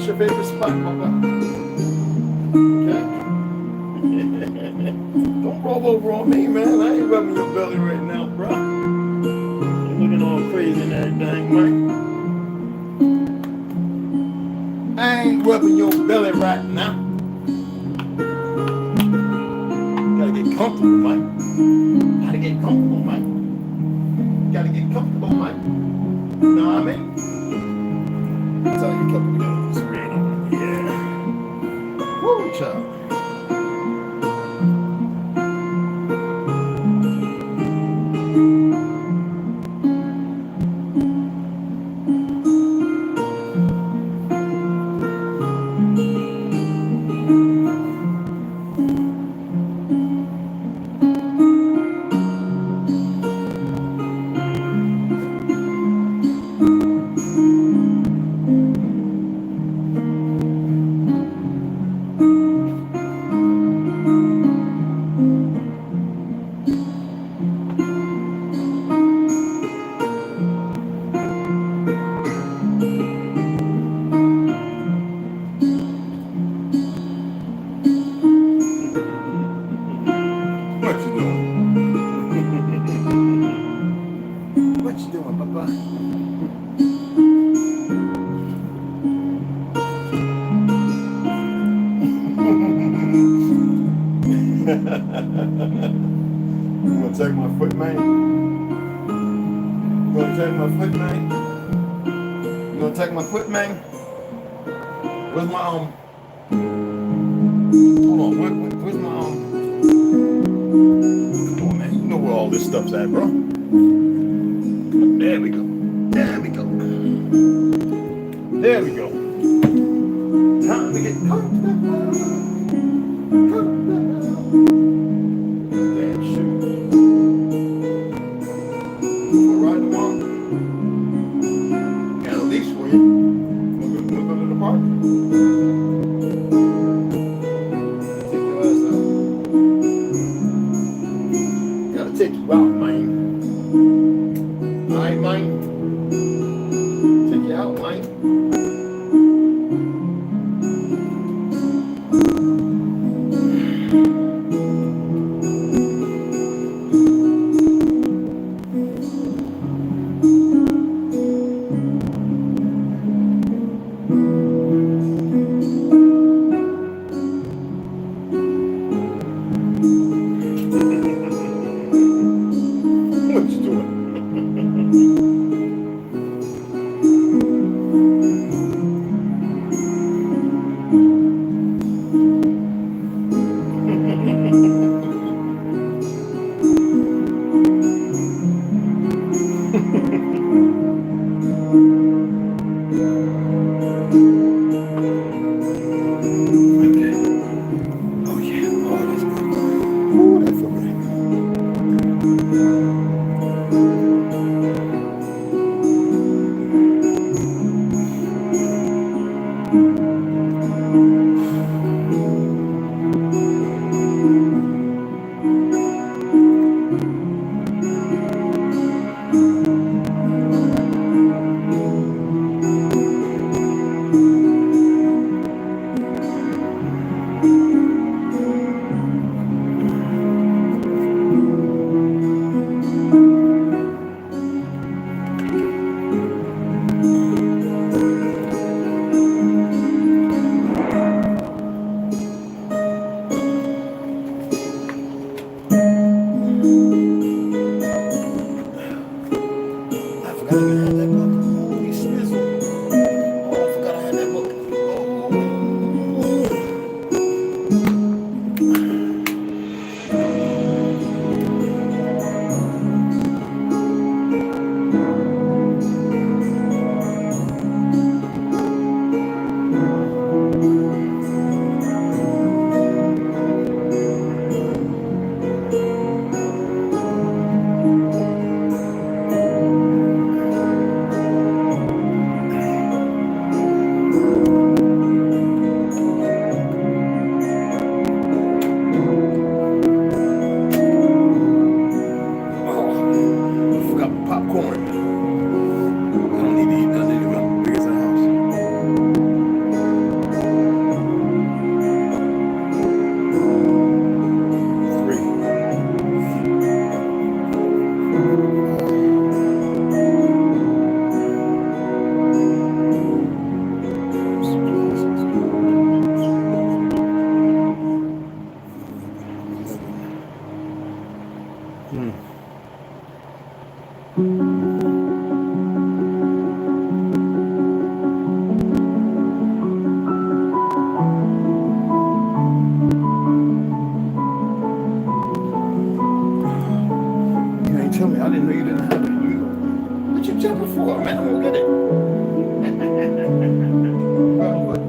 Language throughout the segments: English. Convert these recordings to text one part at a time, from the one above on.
your favorite spot, Papa? Okay. Don't roll over on me, man. I ain't rubbing your belly right now, bro. You're looking all crazy and everything, man. I ain't rubbing your belly right now. Gotta get comfortable, man. Gotta get comfortable, man. Gotta get comfortable, man. You know what I mean? That's how you get comfortable. This rain on. Yeah. Woo, child. What you doing, Papa? You gonna take my foot, man? You gonna take my foot, man? You gonna take my foot, man? Where's my arm? Hold on, where's my arm? Come on, man. You know where all this stuff's at, bro. There we go. There we go. There we go. Time to get comfortable. Damn shoes. We'll ride tomorrow. Got a leash for you. We'll go to the park. Take your ass out. Gotta take you out, man. Alright, man. Take you out, man. What you doing? man. I'm gonna get it. Grab my foot.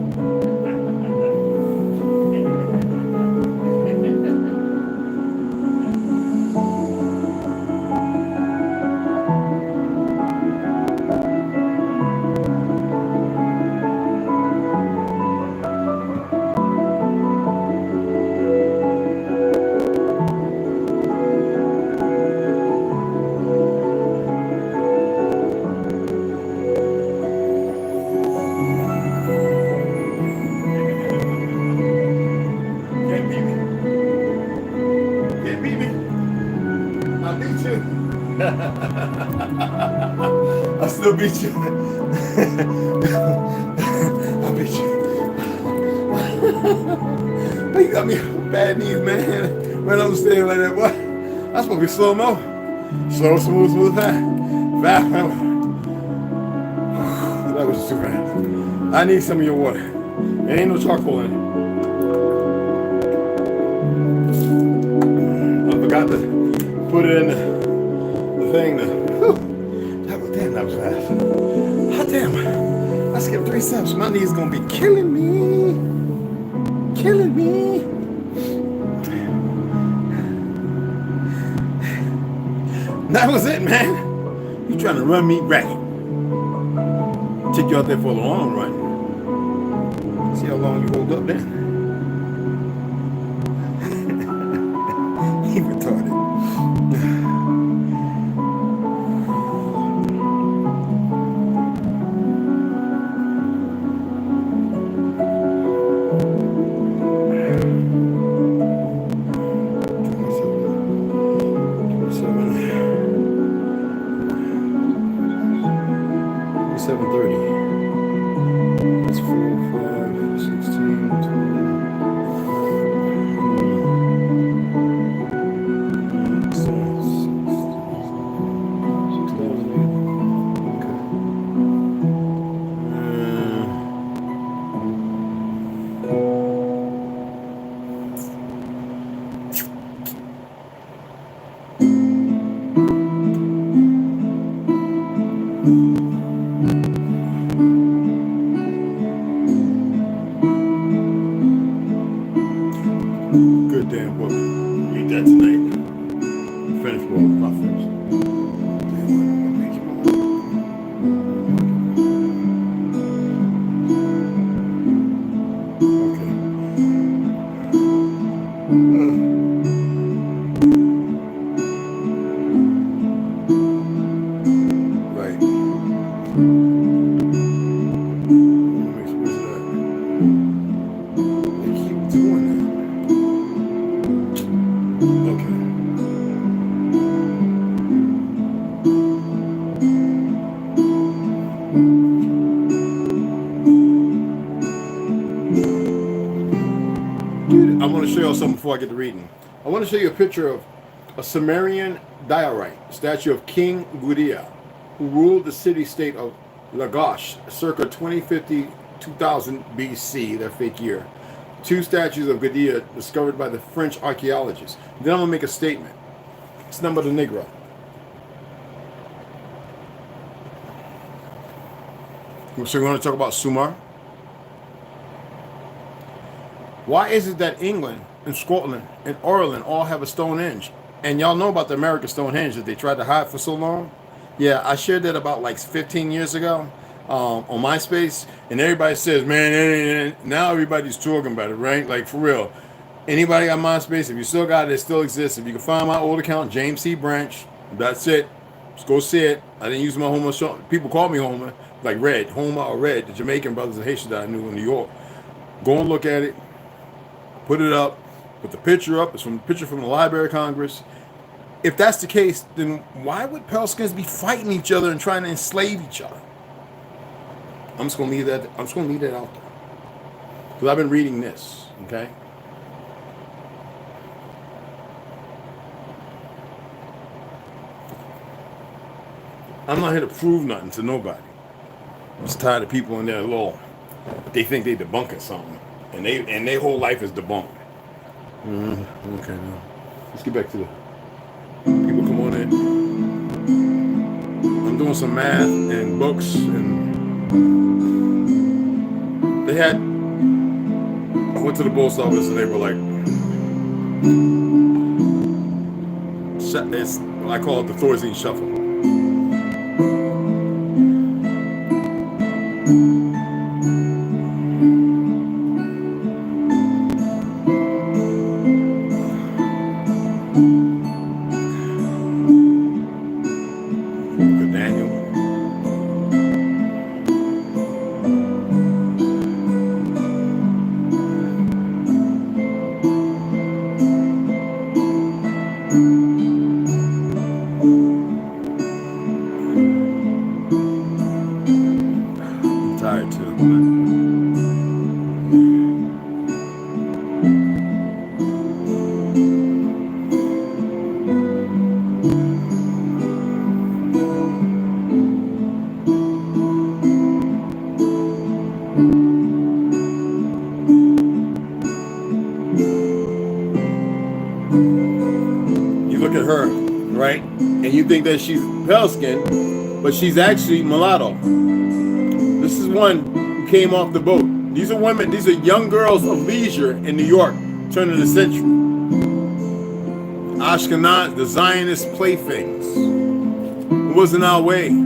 I still beat you. I beat you. You got me bad knees, man. Right on the stairs like that, boy. That's supposed to be slow-mo. Slow, smooth, fast. That was too fast. I need some of your water. There ain't no charcoal in it. I forgot to put it in the thing. Damn, that was fast. Hot damn. I skipped 3 steps. My knees gonna be killing me. Killing me. That was it, man. You trying to run me ragged. Take you out there for a long run. See how long you hold up then. He retarded. Good damn book. Read that tonight. Finish with all the prophets. I want to show you something before I get to reading. I want to show you a picture of a Sumerian diorite, statue of King Gudea, who ruled the city-state of Lagash circa 2050-2000 BC, their fake year. 2 statues of Gudea discovered by the French archaeologists. Then I'm going to make a statement. It's number the Negro. So we're going to talk about Sumer. Why is it that England and Scotland and Ireland all have a Stonehenge? And y'all know about the American Stonehenge that they tried to hide for so long? Yeah, I shared that about like 15 years ago on MySpace. And everybody says, man, now everybody's talking about it, right? Like, for real. Anybody got MySpace? If you still got it, it still exists. If you can find my old account, James C. Branch, that's it. Just go see it. I didn't use my Homer. People call me Homer, like Red, Homer or Red, the Jamaican brothers and Haitians that I knew in New York. Go and look at it. Put it up, put the picture up. It's from a picture from the Library of Congress. If that's the case, then why would pale skins be fighting each other and trying to enslave each other? I'm just gonna leave that. I'm just gonna leave that out there because I've been reading this. Okay. I'm not here to prove nothing to nobody. I'm just tired of people in their law. They think they debunking something. And their whole life is debunked. Okay, now let's get back to the people. Come on in. I'm doing some math and books, and they had, I went to the post office and they were like, it's, I call it the Thorazine Shuffle. You think that she's pale skinned, but she's actually mulatto. This is one who came off the boat. These are women, these are young girls of leisure in New York, turn of the century. Ashkenaz, the Zionist playthings. It wasn't our way. No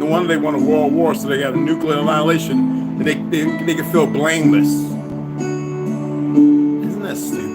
wonder they won a world war, so they got a nuclear annihilation, and they can feel blameless. Isn't that stupid?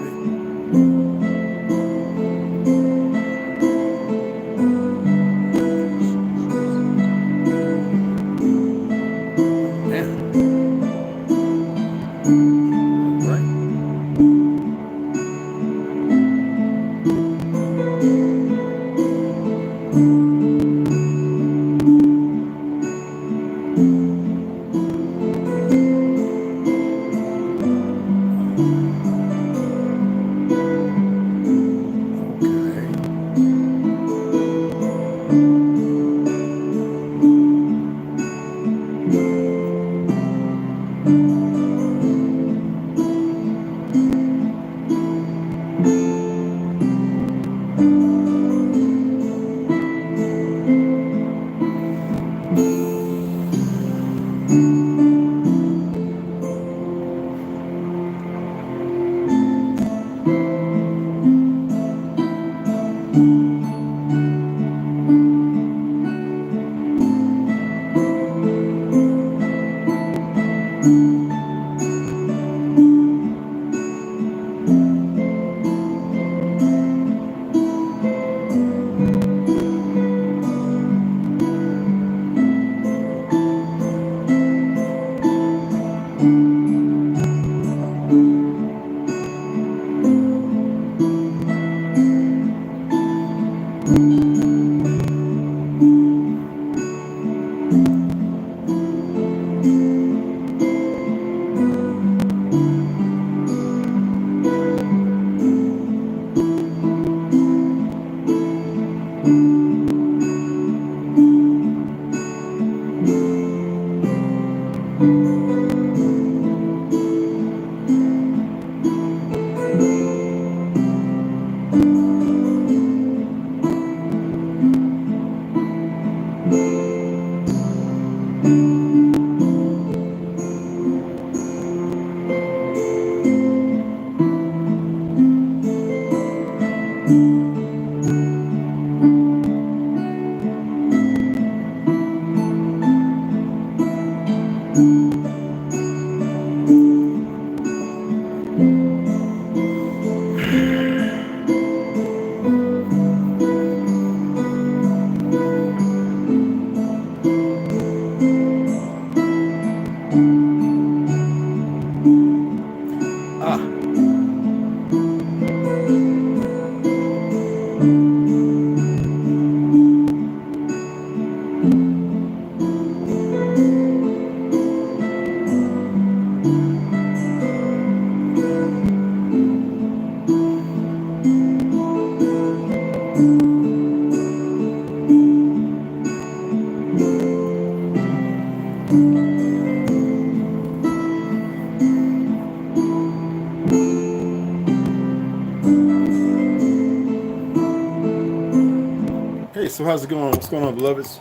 Hey, so how's it going? What's going on, beloveds?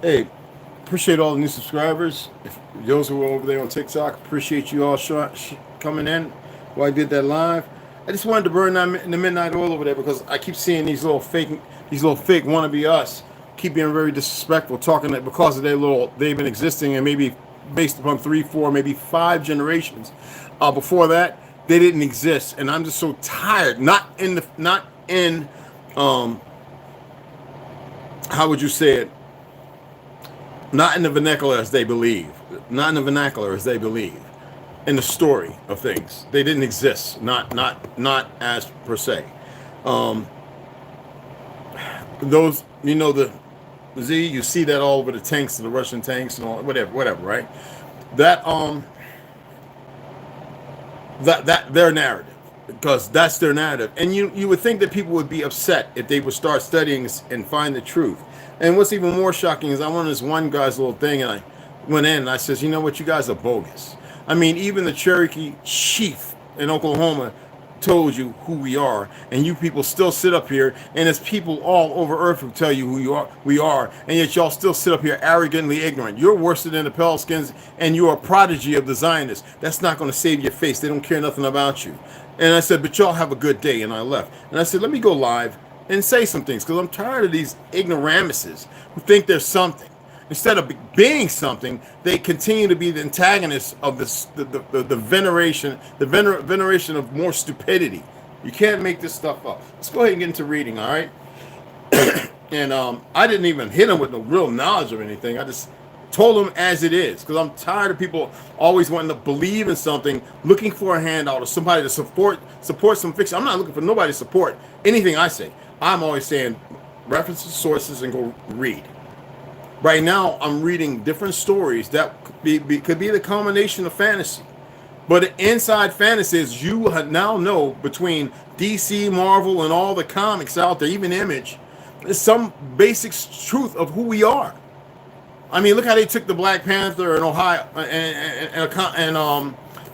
Hey, appreciate all the new subscribers. If those who are over there on TikTok, appreciate you all coming in while I did that live. I just wanted to burn the midnight oil over there because I keep seeing these little fake wannabe us keep being very disrespectful, talking that because of they've been existing and maybe based upon 3, 4, maybe 5 generations. Before that, they didn't exist, and I'm just so tired. Not in how would you say it? Not in the vernacular as they believe. Not in the vernacular as they believe. In the story of things, they didn't exist. Not as per se. Those, the Z, you see that all over the tanks, the Russian tanks and all, whatever, right? That their narrative, because that's their narrative. And you would think that people would be upset if they would start studying and find the truth. And what's even more shocking is I went on this one guy's little thing, and I went in and I says, you know what, you guys are bogus. I mean, even the Cherokee chief in Oklahoma told you who we are, and you people still sit up here, and it's people all over earth who tell you who we are, and yet y'all still sit up here arrogantly ignorant. You're worse than the Pelskins, and you're a prodigy of the Zionists. That's not going to save your face. They don't care nothing about you. And I said, but y'all have a good day, and I left. And I said, let me go live and say some things, because I'm tired of these ignoramuses who think there's something. Instead of being something, they continue to be the antagonists of the veneration of more stupidity. You can't make this stuff up. Let's go ahead and get into reading, all right? And I didn't even hit them with no real knowledge of anything. I just told them as it is, because I'm tired of people always wanting to believe in something, looking for a handout or somebody to support some fiction. I'm not looking for nobody to support anything I say. I'm always saying references, sources, and go read. Right now, I'm reading different stories that could be the combination of fantasy. But inside fantasies, you now know between DC, Marvel, and all the comics out there, even Image, there's some basic truth of who we are. I mean, look how they took the Black Panther and Ohio and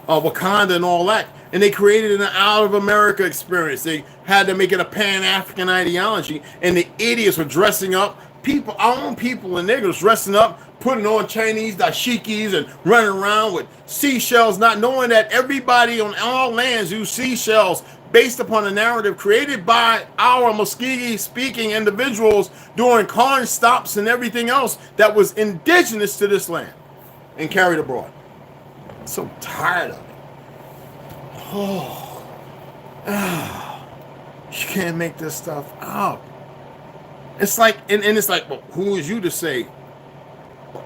Wakanda and all that, and they created an out of America experience. They had to make it a Pan-African ideology, and the idiots were dressing up. People, our own people and niggas dressing up, putting on Chinese dashikis and running around with seashells, not knowing that everybody on all lands use seashells based upon a narrative created by our Muskegee-speaking individuals during corn stops and everything else that was indigenous to this land and carried abroad. I'm so tired of it. You can't make this stuff up. It's like, and it's like, well, who is you to say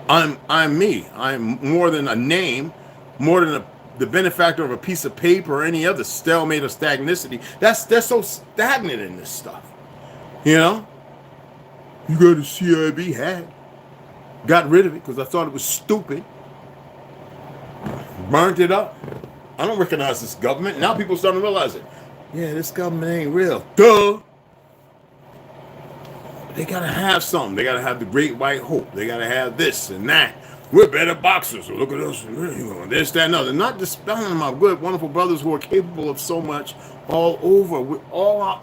I'm me? I'm more than a name, more than the benefactor of a piece of paper or any other stalemate of stagnicity. That's so stagnant in this stuff. You know? You got a CIB hat. Got rid of it because I thought it was stupid. Burnt it up. I don't recognize this government. Now people starting to realize it. Yeah, this government ain't real. Duh. They gotta have something. They gotta have the Great White Hope. They gotta have this and that. We're better boxers. So look at us. This, that, and other. Not dispelling my good, wonderful brothers who are capable of so much all over.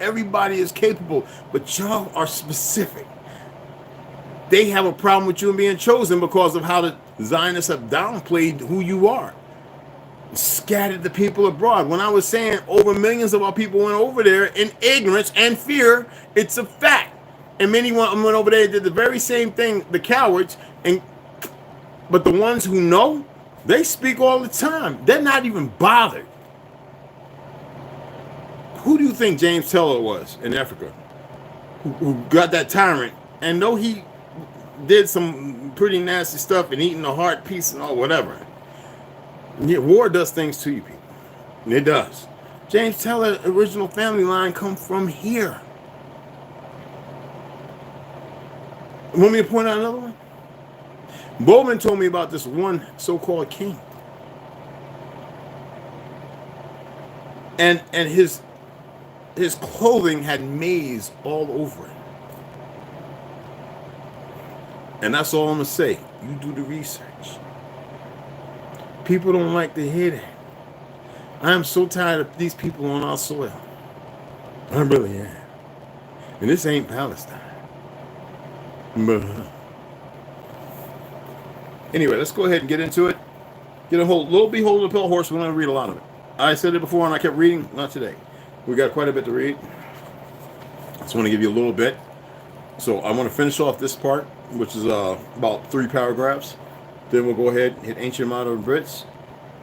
Everybody is capable, but y'all are specific. They have a problem with you being chosen because of how the Zionists have downplayed who you are. Scattered the people abroad. When I was saying over millions of our people went over there in ignorance and fear, it's a fact. And many went over there and did the very same thing, the cowards, but the ones who know, they speak all the time. They're not even bothered. Who do you think James Taylor was in Africa? Who got that tyrant? And though he did some pretty nasty stuff and eating a heart piece and all whatever, yeah, war does things to you people. It does. James Taylor's original family line come from here. Want me to point out another one? Bowman told me about this one so-called king. And his clothing had maize all over it. And that's all I'm going to say. You do the research. People don't like to hear that. I am so tired of these people on our soil. I really am. And this ain't Palestine. But anyway, let's go ahead and get into it. Get a little behold of the pale horse. We're going to read a lot of it. I said it before and I kept reading. Not today. We got quite a bit to read. Just want to give you a little bit. So I want to finish off this part, which is about 3 paragraphs. Then we'll go ahead and hit ancient modern Brits,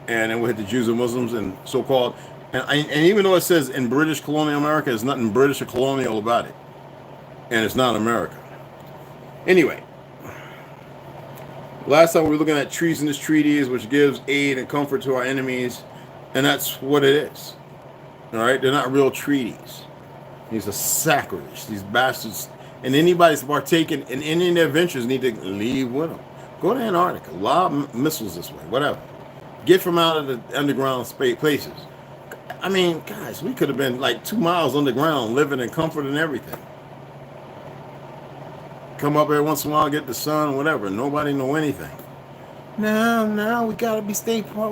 and then we'll hit the Jews and Muslims and so-called. And even though it says in British colonial America, there's nothing British or colonial about it, and it's not America. Anyway, last time we were looking at treasonous treaties, which gives aid and comfort to our enemies, and that's what it is. All right, they're not real treaties. These are sacrilege. These bastards, and anybody's partaking in any of their ventures need to leave with them. Go to Antarctica, lob missiles this way, whatever. Get from out of the underground places. I mean, guys, we could have been like 2 miles underground, living in comfort and everything. Come up every once in a while, get the sun, whatever. Nobody know anything. No, we gotta we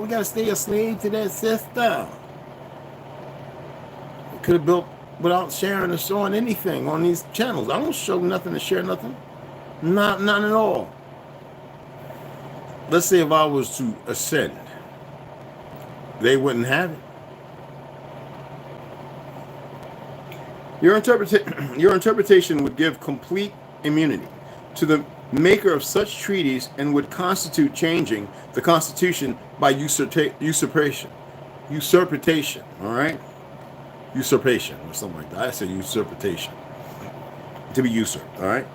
gotta stay a slave to that system. We could have built without sharing or showing anything on these channels. I don't show nothing to share nothing. None at all. Let's say if I was to ascend, they wouldn't have it. Your interpretation would give complete immunity to the maker of such treaties and would constitute changing the Constitution by usurpation. All right? Usurpation or something like that. I say usurpation. To be usurped, all right?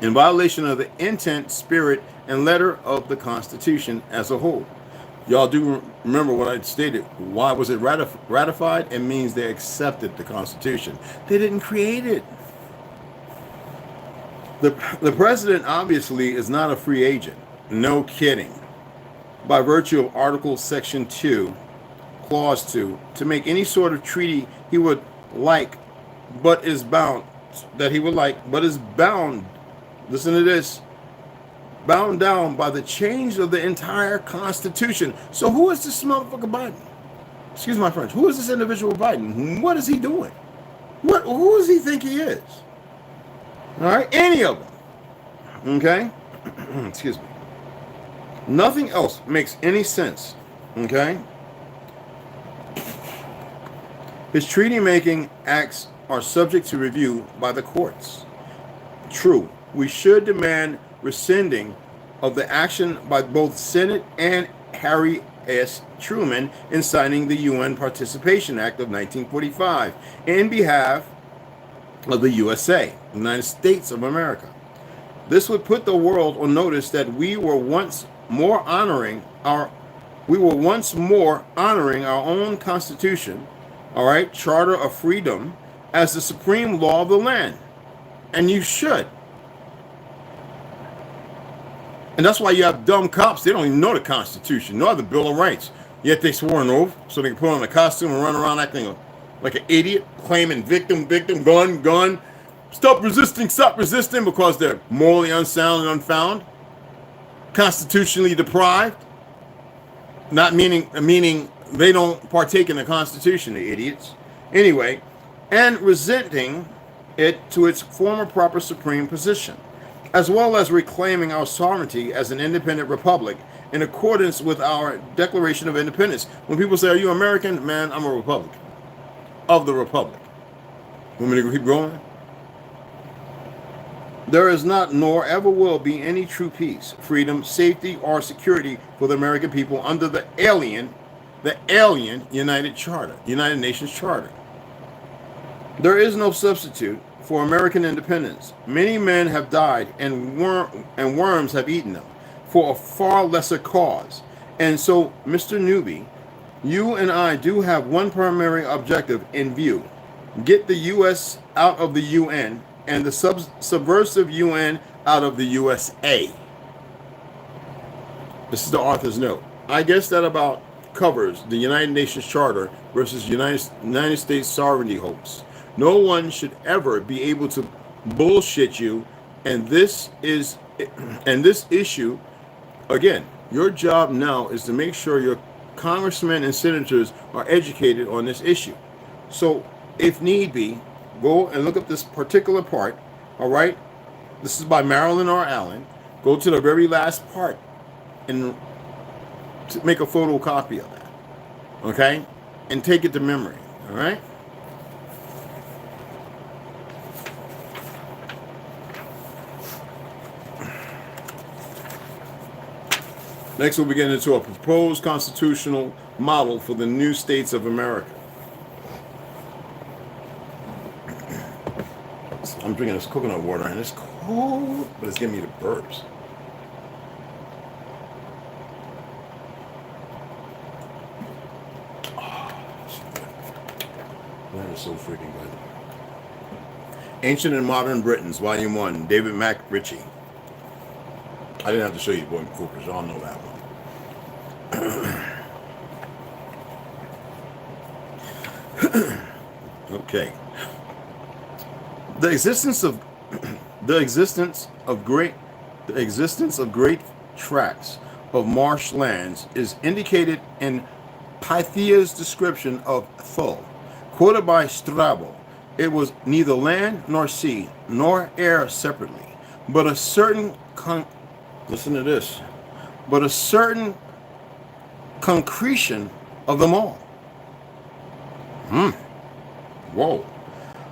In violation of the intent, spirit, and letter of the Constitution as a whole. Y'all do remember what I stated. Why was it ratified? It means they accepted the Constitution. They didn't create it. The president obviously is not a free agent. No kidding. By virtue of Article Section 2, Clause 2, to make any sort of treaty he would like, but is bound, listen to this, bound down by the change of the entire Constitution. So who is this motherfucker Biden? Excuse my French. Who is this individual Biden? What is he doing? Who does he think he is? All right, any of them. Okay? Excuse me. Nothing else makes any sense. Okay? His treaty-making acts are subject to review by the courts. True, we should demand rescinding of the action by both Senate and Harry S. Truman in signing the UN Participation Act of 1945 in behalf of the USA, United States of America. This would put the world on notice that we were once more honoring our own Constitution, all right, Charter of Freedom, as the supreme law of the land. And you should. And that's why you have dumb cops. They don't even know the Constitution, nor the Bill of Rights. Yet they swore an oath so they can put on a costume and run around acting like an idiot, claiming victim, gun. Stop resisting, because they're morally unsound and unfound, constitutionally deprived. Not meaning they don't partake in the Constitution, the idiots. Anyway, and resenting it to its former proper supreme position, as well as reclaiming our sovereignty as an independent republic in accordance with our Declaration of Independence. When people say, "Are you American?" Man, I'm a Republican of the Republic. Want me to keep going? There is not, nor ever will be, any true peace, freedom, safety, or security for the American people under the alien United Nations Charter. There is no substitute for American independence. Many men have died and worms have eaten them for a far lesser cause. And so, Mr. Newbie, you and I do have one primary objective in view. Get the U.S. out of the UN and the subversive UN out of the USA. This is the author's note. I guess that about covers the United Nations Charter versus United States sovereignty hopes. No one should ever be able to bullshit you, and this issue, again, your job now is to make sure your congressmen and senators are educated on this issue. So, if need be, go and look up this particular part, all right? This is by Marilyn R. Allen. Go to the very last part and make a photocopy of that. Okay? And take it to memory. All right? Next, we'll be getting into a proposed constitutional model for the new states of America. I'm drinking this coconut water, and it's cold, but it's giving me the burps. Oh, that is so freaking good. Ancient and Modern Britons, Volume 1, David Mack Ritchie. I didn't have to show you the book before because y'all know that one. Okay. The existence of great tracts of marshlands is indicated in Pythia's description of Thul, quoted by Strabo. It was neither land nor sea nor air separately, but a certain listen to this, but a certain concretion of them all. Whoa.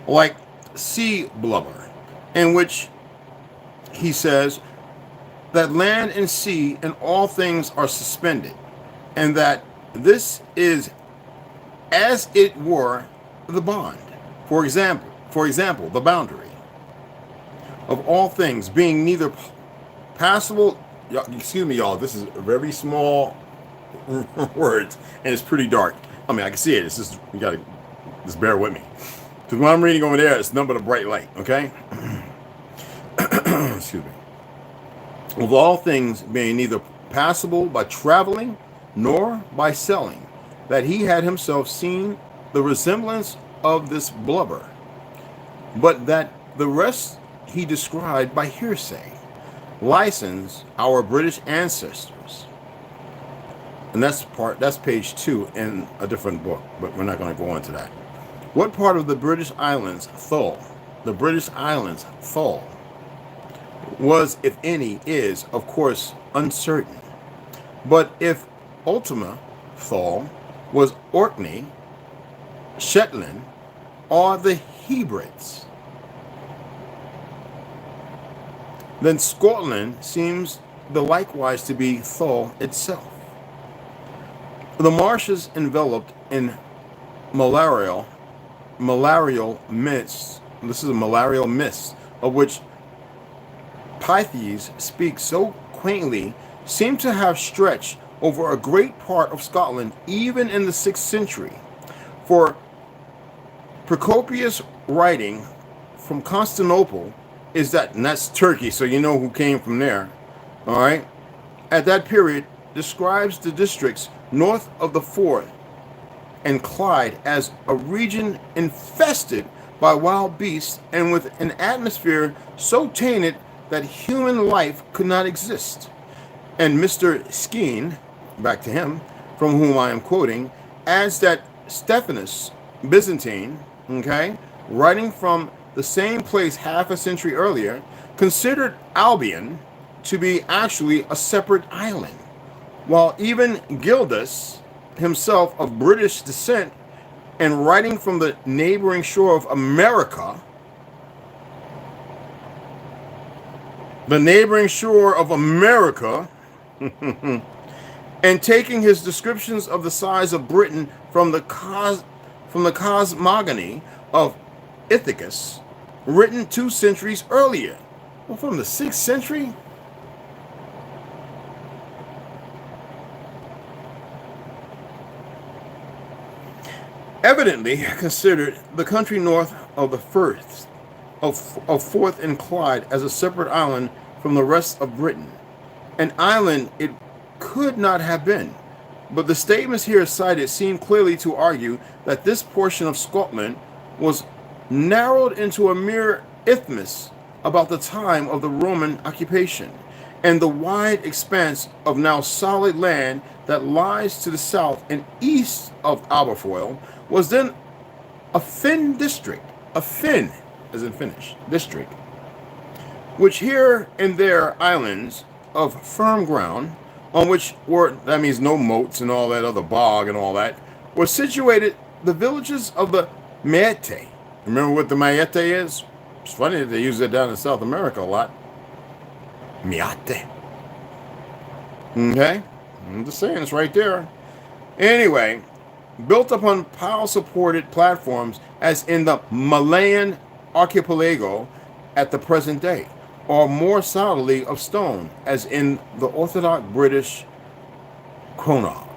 Like sea blubber, in which he says that land and sea and all things are suspended, and that this is as it were the bond. For example, the boundary of all things being neither passable. Excuse me, y'all. This is very small words, and it's pretty dark. I mean, I can see it. It's just, you gotta just bear with me, because what I'm reading over there is nothing but a bright light. Okay. Excuse me. Of all things being neither passable by traveling nor by selling, that he had himself seen the resemblance of this blubber, but that the rest he described by hearsay, license our British ancestors. And that's page 2 in a different book, but we're not going to go into that. What part of the British Islands Thul, was, if any, is, of course, uncertain. But if Ultima Thule was Orkney, Shetland, or the Hebrides, then Scotland seems the likewise to be Thule itself. The marshes enveloped in malarial mists, this is a malarial mist, of which Pythes speaks so quaintly, seem to have stretched over a great part of Scotland, even in the 6th century. For Procopius, writing from Constantinople, is that, and that's Turkey, so you know who came from there, all right, at that period, describes the districts north of the Forth and Clyde as a region infested by wild beasts and with an atmosphere so tainted that human life could not exist. And Mr. Skene, back to him, from whom I am quoting, adds that Stephanus, Byzantine, okay, writing from the same place half a century earlier, considered Albion to be actually a separate island, while even Gildas, himself of British descent, and writing from the neighboring shore of America, and taking his descriptions of the size of Britain from the cosmogony of Ithacus, written 2 centuries earlier. Well, from the 6th century? Evidently considered the country north of the Firth of Forth and Clyde as a separate island from the rest of Britain. An island it could not have been, but the statements here cited seem clearly to argue that this portion of Scotland was narrowed into a mere isthmus about the time of the Roman occupation, and the wide expanse of now solid land that lies to the south and east of Aberfoyle was then a Finn district, a Finn as in Finnish district, which here and there islands of firm ground, on which were, that means no moats and all that other bog and all that, were situated the villages of the Maete. Remember what the Maete is? It's funny that they use it down in South America a lot. Miate. Okay? I'm just saying, it's right there. Anyway, built upon pile-supported platforms as in the Malayan archipelago at the present day, or more solidly of stone, as in the Orthodox British Cronog.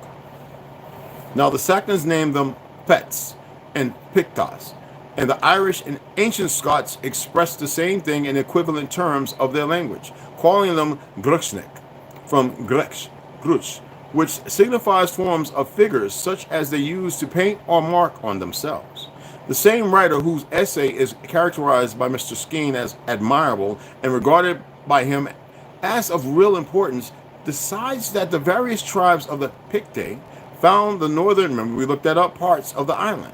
Now the Saxons named them Pets and Pictas, and the Irish and ancient Scots expressed the same thing in equivalent terms of their language, calling them Gruchnik, from Gruch, which signifies forms of figures such as they use to paint or mark on themselves. The same writer whose essay is characterized by Mr. Skene as admirable and regarded by him as of real importance, decides that the various tribes of the Picte found the northern, remember we looked that up, parts of the island.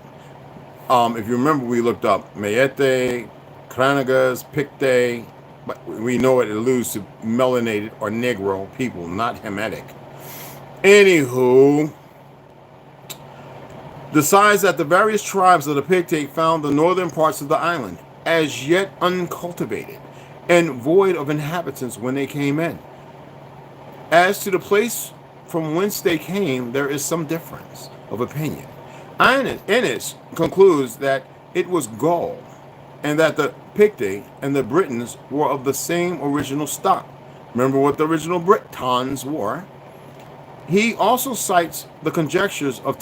If you remember, we looked up Maete, Cranagas, Picte, but we know it alludes to melanated or Negro people, not Hamitic. Anywho, decides that the various tribes of the Picte found the northern parts of the island as yet uncultivated and void of inhabitants when they came in. As to the place from whence they came, there is some difference of opinion. Innes concludes that it was Gaul, and that the Picte and the Britons were of the same original stock. Remember what the original Britons were. He also cites the conjectures of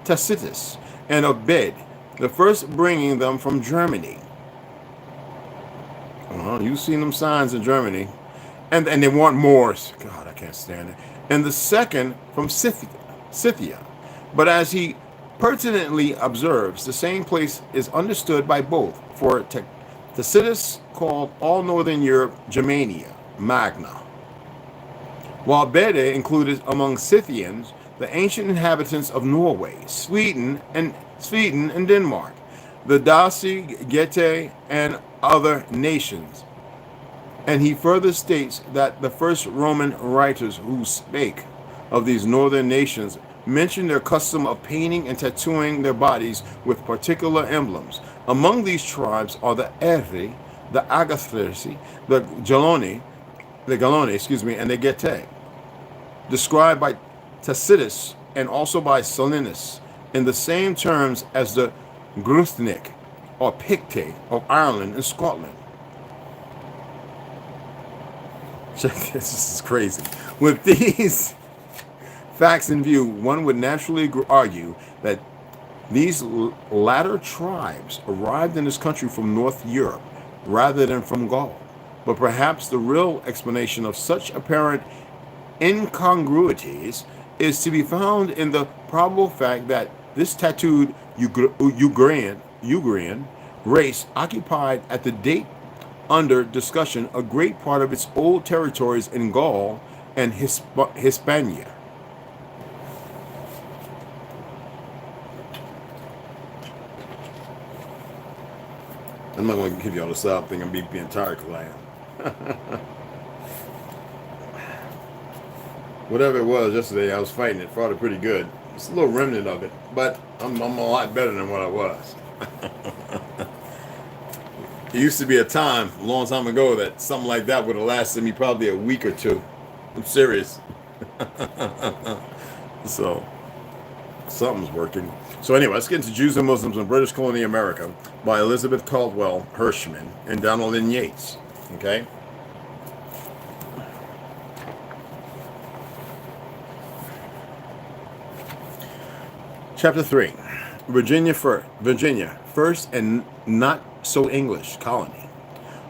Tacitus and of Bede, the first bringing them from Germany. Well, you've seen them signs in Germany. And they want Moors. God, I can't stand it. And the second from Scythia. But as he pertinently observes, the same place is understood by both, for Tacitus called all northern Europe Germania, Magna, while Bede included among Scythians the ancient inhabitants of Norway, Sweden and Denmark, the Dasi, Gete, and other nations. And he further states that the first Roman writers who spake of these northern nations mentioned their custom of painting and tattooing their bodies with particular emblems. Among these tribes are the Eri, the Agathresi, the Galoni, and the Gete, described by Tacitus and also by Solinus in the same terms as the Gruthnik or Picte of Ireland and Scotland. This is crazy. With these facts in view, one would naturally argue that these latter tribes arrived in this country from North Europe rather than from Gaul. But perhaps the real explanation of such apparent incongruities is to be found in the probable fact that this tattooed Ugrian race occupied at the date under discussion a great part of its old territories in Gaul and Hispania. I'm not going to give you all the side thing and beat the entire class. Whatever it was yesterday, I was fighting it, fought it pretty good. It's a little remnant of it, but I'm a lot better than what I was. It used to be a time, a long time ago, that something like that would have lasted me probably a week or two. I'm serious. So, something's working. So anyway, let's get into Jews and Muslims in British Colonial America by Elizabeth Caldwell Hirschman and Donald N. Yates. Okay? Chapter 3. Virginia, first and not so English colony.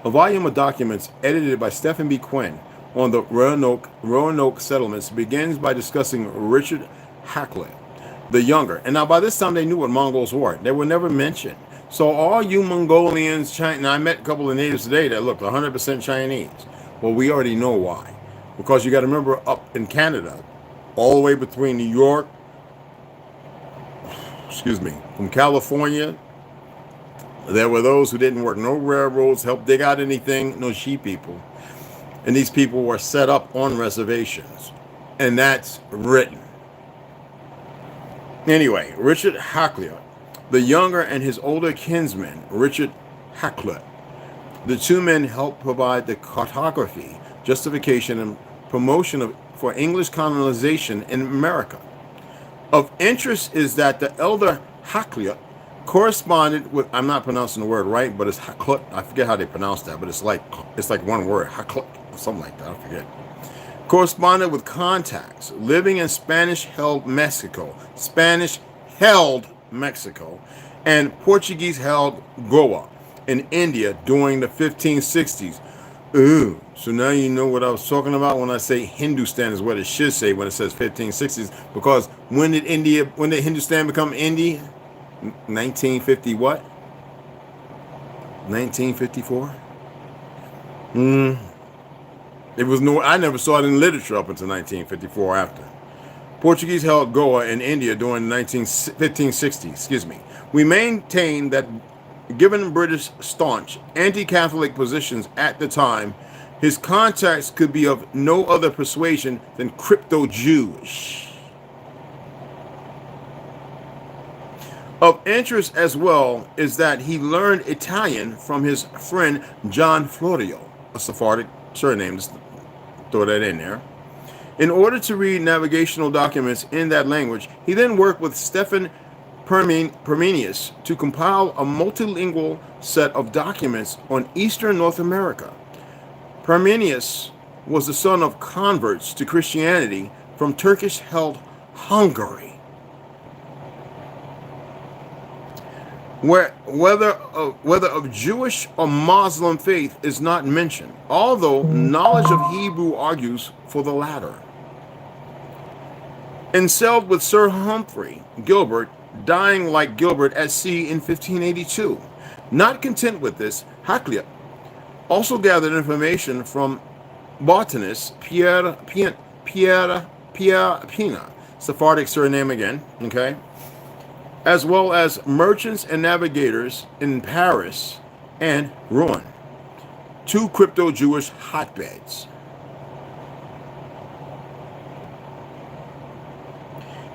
A volume of documents edited by Stephen B. Quinn on the Roanoke settlements begins by discussing Richard Hakluyt the Younger. And now by this time they knew what Mongols were. They were never mentioned. So all you Mongolians, China, I met a couple of natives today that looked 100% Chinese. Well, we already know why. Because you got to remember up in Canada, all the way between New York, from California There were those who didn't work no railroads, help dig out anything, no sheep people. And these people were set up on reservations. And that's written. Anyway, Richard Hakluyt, the younger, and his older kinsman, Richard Hakluyt. The two men helped provide the cartography, justification, and promotion for English colonization in America. Of interest is that the elder Hakluyt corresponded with, I'm not pronouncing the word right, but it's Hakluyt. I forget how they pronounce that, but it's like one word, Hakluyt, or something like that, I forget. Corresponded with contacts living in Spanish-held Mexico, and Portuguese-held Goa in India during the 1560s. Ooh, so now you know what I was talking about when I say Hindustan is what it should say when it says 1560s, because when did Hindustan become India? 1950 what? 1954? It was I never saw it in literature up until 1954 after. Portuguese held Goa in India during the 1560s, excuse me. We maintain that given British staunch anti-Catholic positions at the time, his contacts could be of no other persuasion than crypto-Jewish. Of interest as well is that he learned Italian from his friend John Florio, a Sephardic surname, just throw that in there. In order to read navigational documents in that language, he then worked with Stephen Parmenius to compile a multilingual set of documents on Eastern North America. Parmenius was the son of converts to Christianity from Turkish-held Hungary. Whether of Jewish or Muslim faith is not mentioned, although knowledge of Hebrew argues for the latter. Enselled with Sir Humphrey Gilbert, dying like Gilbert at sea in 1582. Not content with this, Hakluyt also gathered information from botanist Pierre Pina, Sephardic surname again, okay, as well as merchants and navigators in Paris and Rouen, two crypto-Jewish hotbeds.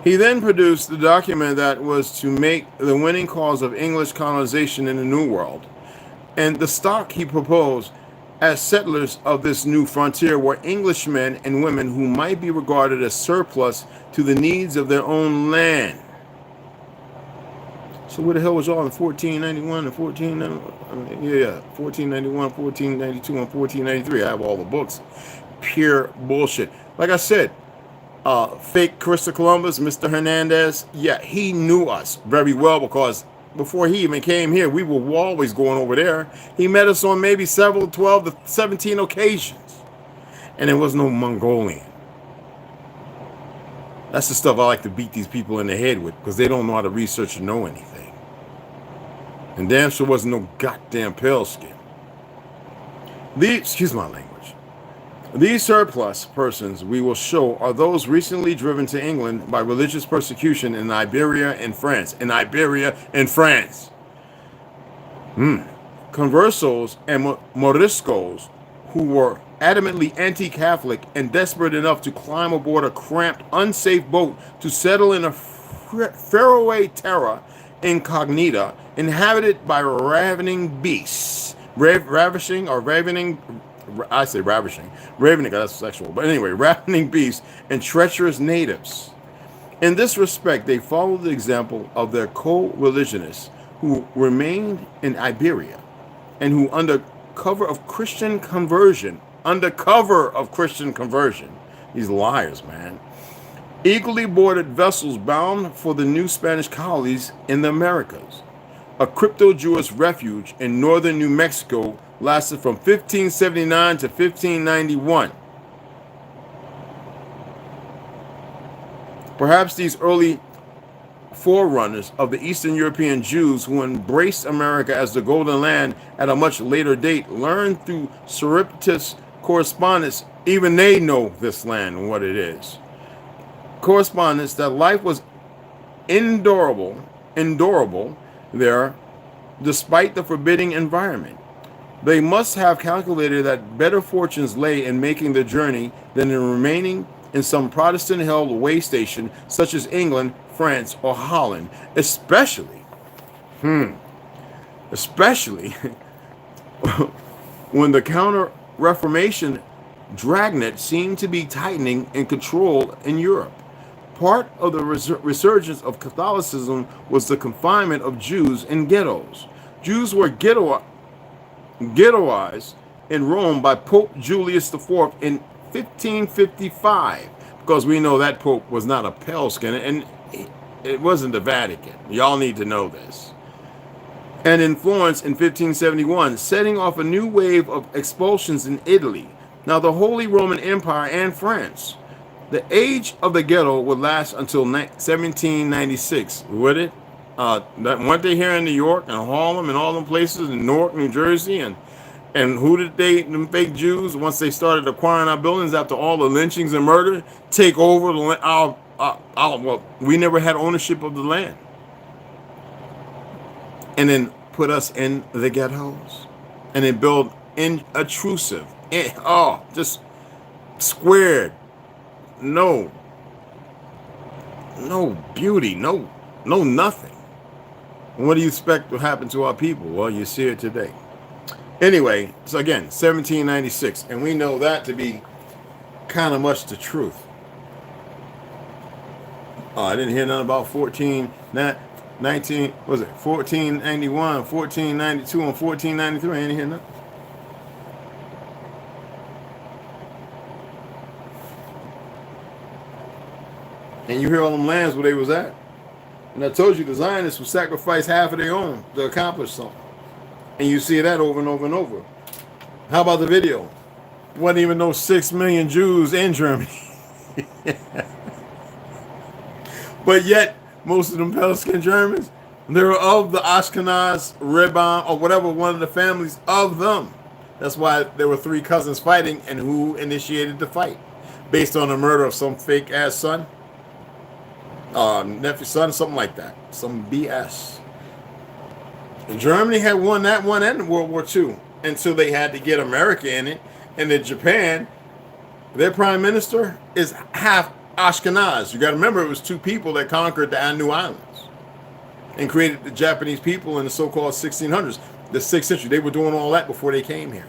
He then produced the document that was to make the winning cause of English colonization in the New World, and the stock he proposed as settlers of this new frontier were Englishmen and women who might be regarded as surplus to the needs of their own land. So where the hell was y'all in 1491 and 1491, 1492, and 1493? I have all the books. Pure bullshit. Like I said, fake Christopher Columbus, Mr. Hernandez, yeah, he knew us very well because before he even came here, we were always going over there. He met us on maybe 12 to 17 occasions. And there was no Mongolian. That's the stuff I like to beat these people in the head with because they don't know how to research or know anything. And damn sure wasn't no goddamn pale skin. Excuse my language. These surplus persons we will show are those recently driven to England by religious persecution in Iberia and France. Conversos and Moriscos who were adamantly anti-Catholic and desperate enough to climb aboard a cramped, unsafe boat to settle in a faraway terra incognita inhabited by ravening beasts. Ravening, that's sexual, but anyway, ravening beasts and treacherous natives. In this respect, they followed the example of their co-religionists who remained in Iberia and who under cover of Christian conversion, these liars, man, eagerly boarded vessels bound for the new Spanish colonies in the Americas. A crypto-Jewish refuge in northern New Mexico lasted from 1579 to 1591. Perhaps these early forerunners of the Eastern European Jews who embraced America as the Golden Land at a much later date learned through surreptitious correspondence, even they know this land and what it is. Correspondence that life was endurable there, despite the forbidding environment. They must have calculated that better fortunes lay in making the journey than in remaining in some Protestant-held way station such as England, France, or Holland, especially when the Counter-Reformation dragnet seemed to be tightening in control in Europe. Part of the resurgence of Catholicism was the confinement of Jews in ghettos. Jews were ghettoized in Rome by Pope Julius IV in 1555, because we know that Pope was not a pale skin, and it wasn't the Vatican. Y'all need to know this. And in Florence in 1571, setting off a new wave of expulsions in Italy, now the Holy Roman Empire, and France. The age of the ghetto would last until 1796, would it? Weren't they here in New York and Harlem and all them places in Newark, New Jersey, and who did them fake Jews, once they started acquiring our buildings after all the lynchings and murder, take over well, we never had ownership of the land, and then put us in the ghettos, and then build intrusive, just squared, no beauty, no nothing. What do you expect will happen to our people? Well, you see it today. Anyway, so again, 1796, and we know that to be kind of much the truth. I didn't hear nothing about 1491, 1492, and 1493. I didn't hear nothing. And you hear all them lands where they was at. And I told you the Zionists would sacrifice half of their own to accomplish something. And you see that over and over and over. How about the video? Wasn't even no 6 million Jews in Germany. But yet, most of them pale-skinned Germans, they were of the Ashkenaz, Rebbe, or whatever, one of the families of them. That's why there were 3 cousins fighting, and who initiated the fight? Based on the murder of some fake-ass son? Nephew, son, something like that. Some BS. And Germany had won that one and World War II until they had to get America in it. And then Japan, their prime minister is half Ashkenaz. You got to remember, it was 2 people that conquered the Anu Islands and created the Japanese people in the so-called 1600s, the 6th century. They were doing all that before they came here.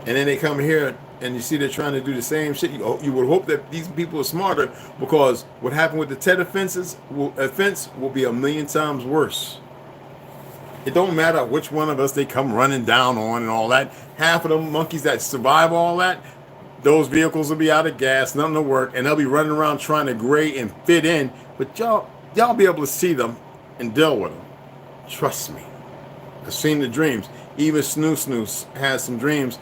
And then they come here, and you see they're trying to do the same shit. You would hope that these people are smarter, because what happened with the Tet offense will be 1,000,000 times worse. It don't matter which one of us they come running down on and all that. Half of them monkeys that survive all that, those vehicles will be out of gas, nothing to work, and they'll be running around trying to grade and fit in. But y'all be able to see them and deal with them. Trust me. I've seen the dreams. Even Snoo has some dreams.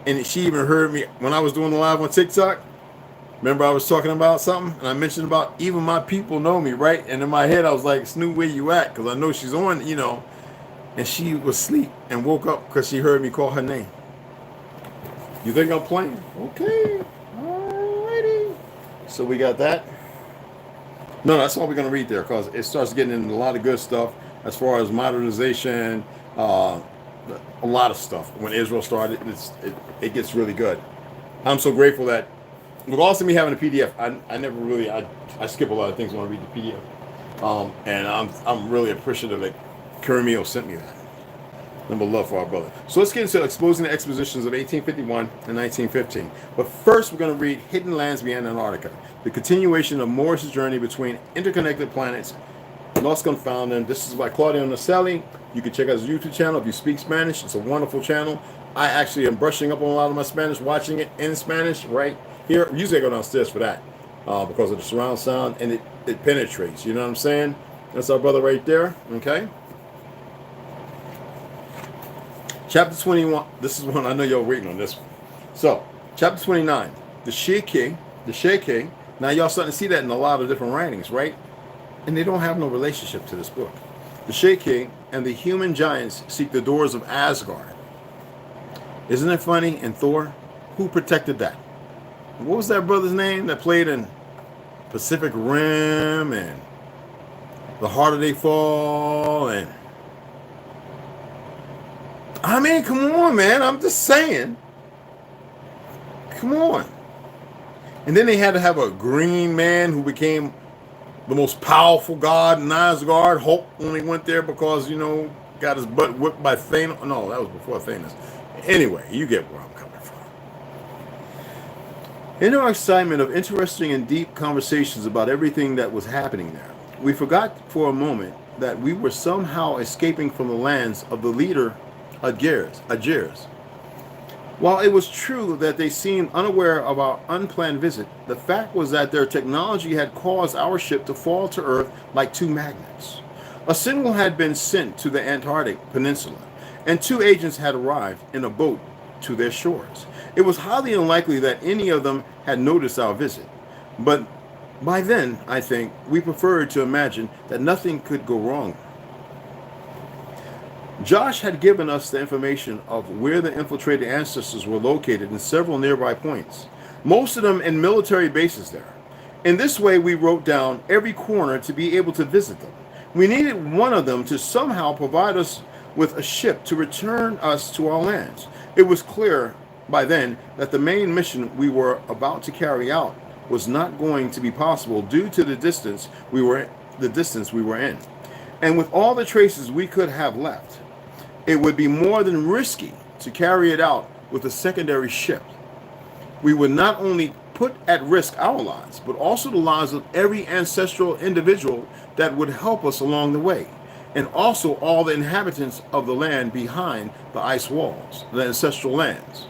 And she even heard me when I was doing the live on TikTok. Remember I was talking about something, and I mentioned about even my people know me, right? And in my head I was like, Snoo, where you at? Because I know she's on, And she was asleep and woke up because she heard me call her name. You think I'm playing? Okay. Alrighty. So we got that. No, that's all we're going to read there, because it starts getting into a lot of good stuff as far as modernization, a lot of stuff. When Israel started, it gets really good. I'm so grateful that, with also me having a PDF, I skip a lot of things when I read the PDF. And I'm really appreciative that Kermio sent me that. Number love for our brother. So let's get into exposing the expositions of 1851 and 1915. But first, we're going to read Hidden Lands Beyond Antarctica, the continuation of Morris' journey between interconnected planets, Lost Confounding. This is by Claudio Naselli. You can check out his YouTube channel if you speak Spanish. It's a wonderful channel. I actually am brushing up on a lot of my Spanish, watching it in Spanish right here. Usually I go downstairs for that because of the surround sound, and it penetrates. You know what I'm saying? That's our brother right there. Okay. Chapter 21. This is one I know you're waiting on this one. So, chapter 29. The Sheikh. Now y'all starting to see that in a lot of different writings, right? And they don't have no relationship to this book. The Sheikh and the human giants seek the doors of Asgard. Isn't it funny? In Thor, who protected that? What was that brother's name that played in Pacific Rim and the harder they fall. And I mean, come on, man. I'm just saying. Come on. And then they had to have a green man who became the most powerful god in Asgard. Hulk only went there because, you know, got his butt whipped by Thanos. No, that was before Thanos. Anyway, you get where I'm coming from. In our excitement of interesting and deep conversations about everything that was happening there, we forgot for a moment that we were somehow escaping from the lands of the leader Agirs. While it was true that they seemed unaware of our unplanned visit, the fact was that their technology had caused our ship to fall to Earth like two magnets. A signal had been sent to the Antarctic Peninsula, and 2 agents had arrived in a boat to their shores. It was highly unlikely that any of them had noticed our visit, but by then, I think, we preferred to imagine that nothing could go wrong. Josh had given us the information of where the infiltrated ancestors were located in several nearby points, most of them in military bases there. In this way, we wrote down every corner to be able to visit them. We needed one of them to somehow provide us with a ship to return us to our lands. It was clear by then that the main mission we were about to carry out was not going to be possible due to the distance we were in. And with all the traces we could have left, it would be more than risky to carry it out with a secondary ship. We would not only put at risk our lives, but also the lives of every ancestral individual that would help us along the way, and also all the inhabitants of the land behind the ice walls, the ancestral lands.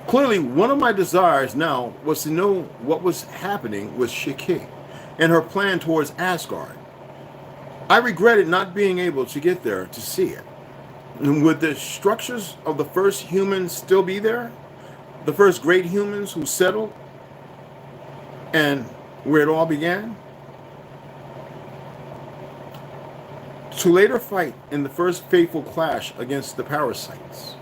Clearly, one of my desires now was to know what was happening with Shiki and her plan towards Asgard. I regretted not being able to get there to see it. And would the structures of the first humans still be there? The first great humans who settled and where it all began? To later fight in the first fateful clash against the parasites.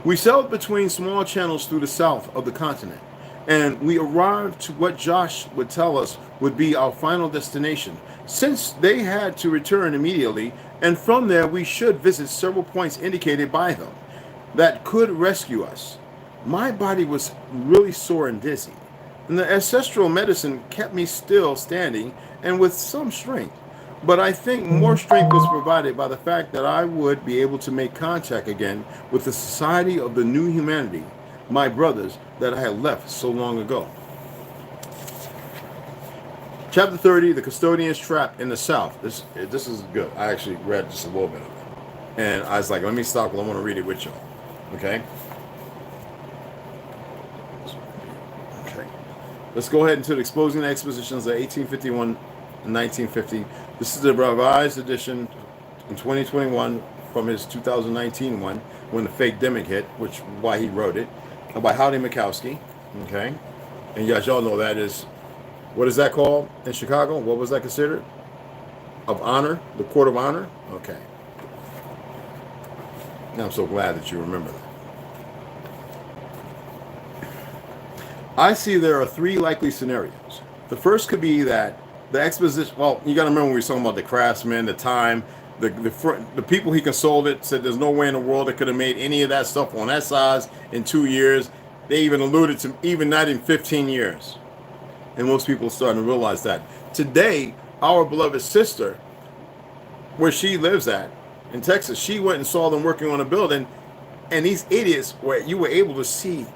We sailed between small channels through the south of the continent, and we arrived to what Josh would tell us would be our final destination, since they had to return immediately, and from there we should visit several points indicated by them that could rescue us. My body was really sore and dizzy, and the ancestral medicine kept me still standing and with some strength. But I think more strength was provided by the fact that I would be able to make contact again with the society of the new humanity, my brothers that I had left so long ago. Chapter 30, The Custodian's Trap in the South. This is good. I actually read just a little bit of it. And I was like, let me stop because I want to read it with y'all. Okay? Okay. Let's go ahead into the Exposing the Expositions of 1851 and 1950. This is the revised edition in 2021 from his 2019 one, when the fake demic hit, which why he wrote it, by Howdy Mikowski. Okay? And yes, y'all know that is, what is that called in Chicago? What was that considered? Of honor? The court of honor? Okay. Now I'm so glad that you remember that. I see there are 3 likely scenarios. The first could be that the exposition, well, you got to remember when we were talking about the craftsmen, the time, the people he consulted said there's no way in the world that could have made any of that stuff on that size in 2 years. They even alluded to even not in 15 years. And most people are starting to realize that. Today, our beloved sister, where she lives at, in Texas, she went and saw them working on a building, and these idiots, where you were able to see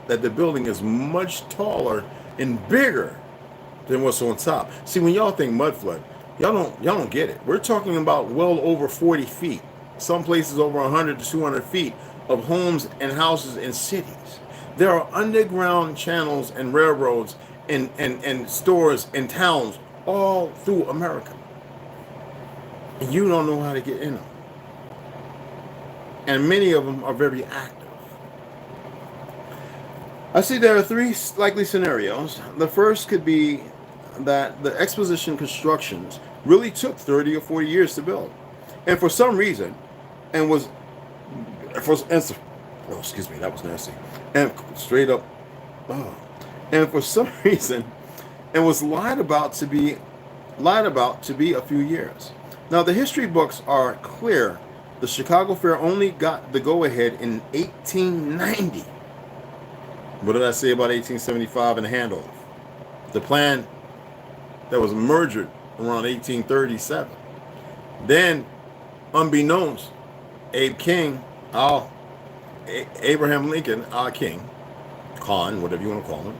that the building is much taller and bigger than what's on top. See, when y'all think mud flood, y'all don't get it. We're talking about well over 40 feet, some places over 100 to 200 feet of homes and houses and cities. There are underground channels and railroads and stores and towns all through America. And you don't know how to get in them. And many of them are very active. I see there are 3 likely scenarios. The first could be that the exposition constructions really took 30 or 40 years to build. And for some reason, and was, oh, excuse me, that was nasty. And straight up, oh. And for some reason, it was lied about to be lied about to be a few years. Now, the history books are clear. The Chicago Fair only got the go-ahead in 1890. What did I say about 1875 and the handoff? The plan that was merged around 1837. Then, unbeknownst, Abraham Lincoln, our king, Khan, whatever you want to call him,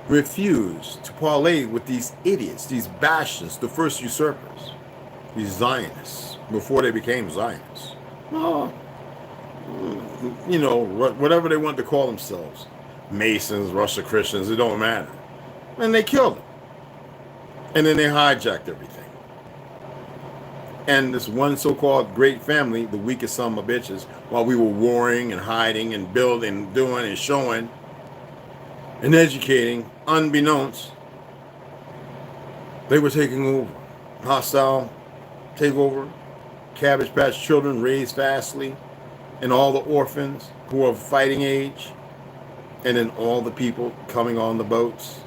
refused to parley with these idiots, these bastions, the first usurpers, these Zionists, before they became Zionists. Well, you know, whatever they want to call themselves, Masons, Russia Christians, it don't matter. And they killed them. And then they hijacked everything. And this one so-called great family, the weakest son of bitches, while we were warring and hiding and building, doing and showing and educating, unbeknownst, they were taking over. Hostile takeover, Cabbage Patch children raised fastly, and all the orphans who were of fighting age, and then all the people coming on the boats.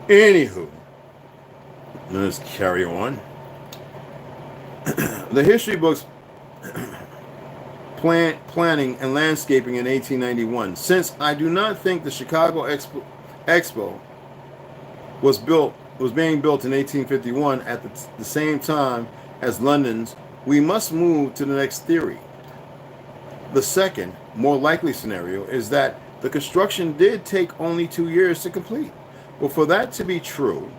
Anywho, let's carry on. The history books planning and landscaping in 1891. Since I do not think the Chicago Expo was being built in 1851 at the same time as London's, we must move to the next theory. The second, more likely scenario is that the construction did take only 2 years to complete. Well, for that to be true,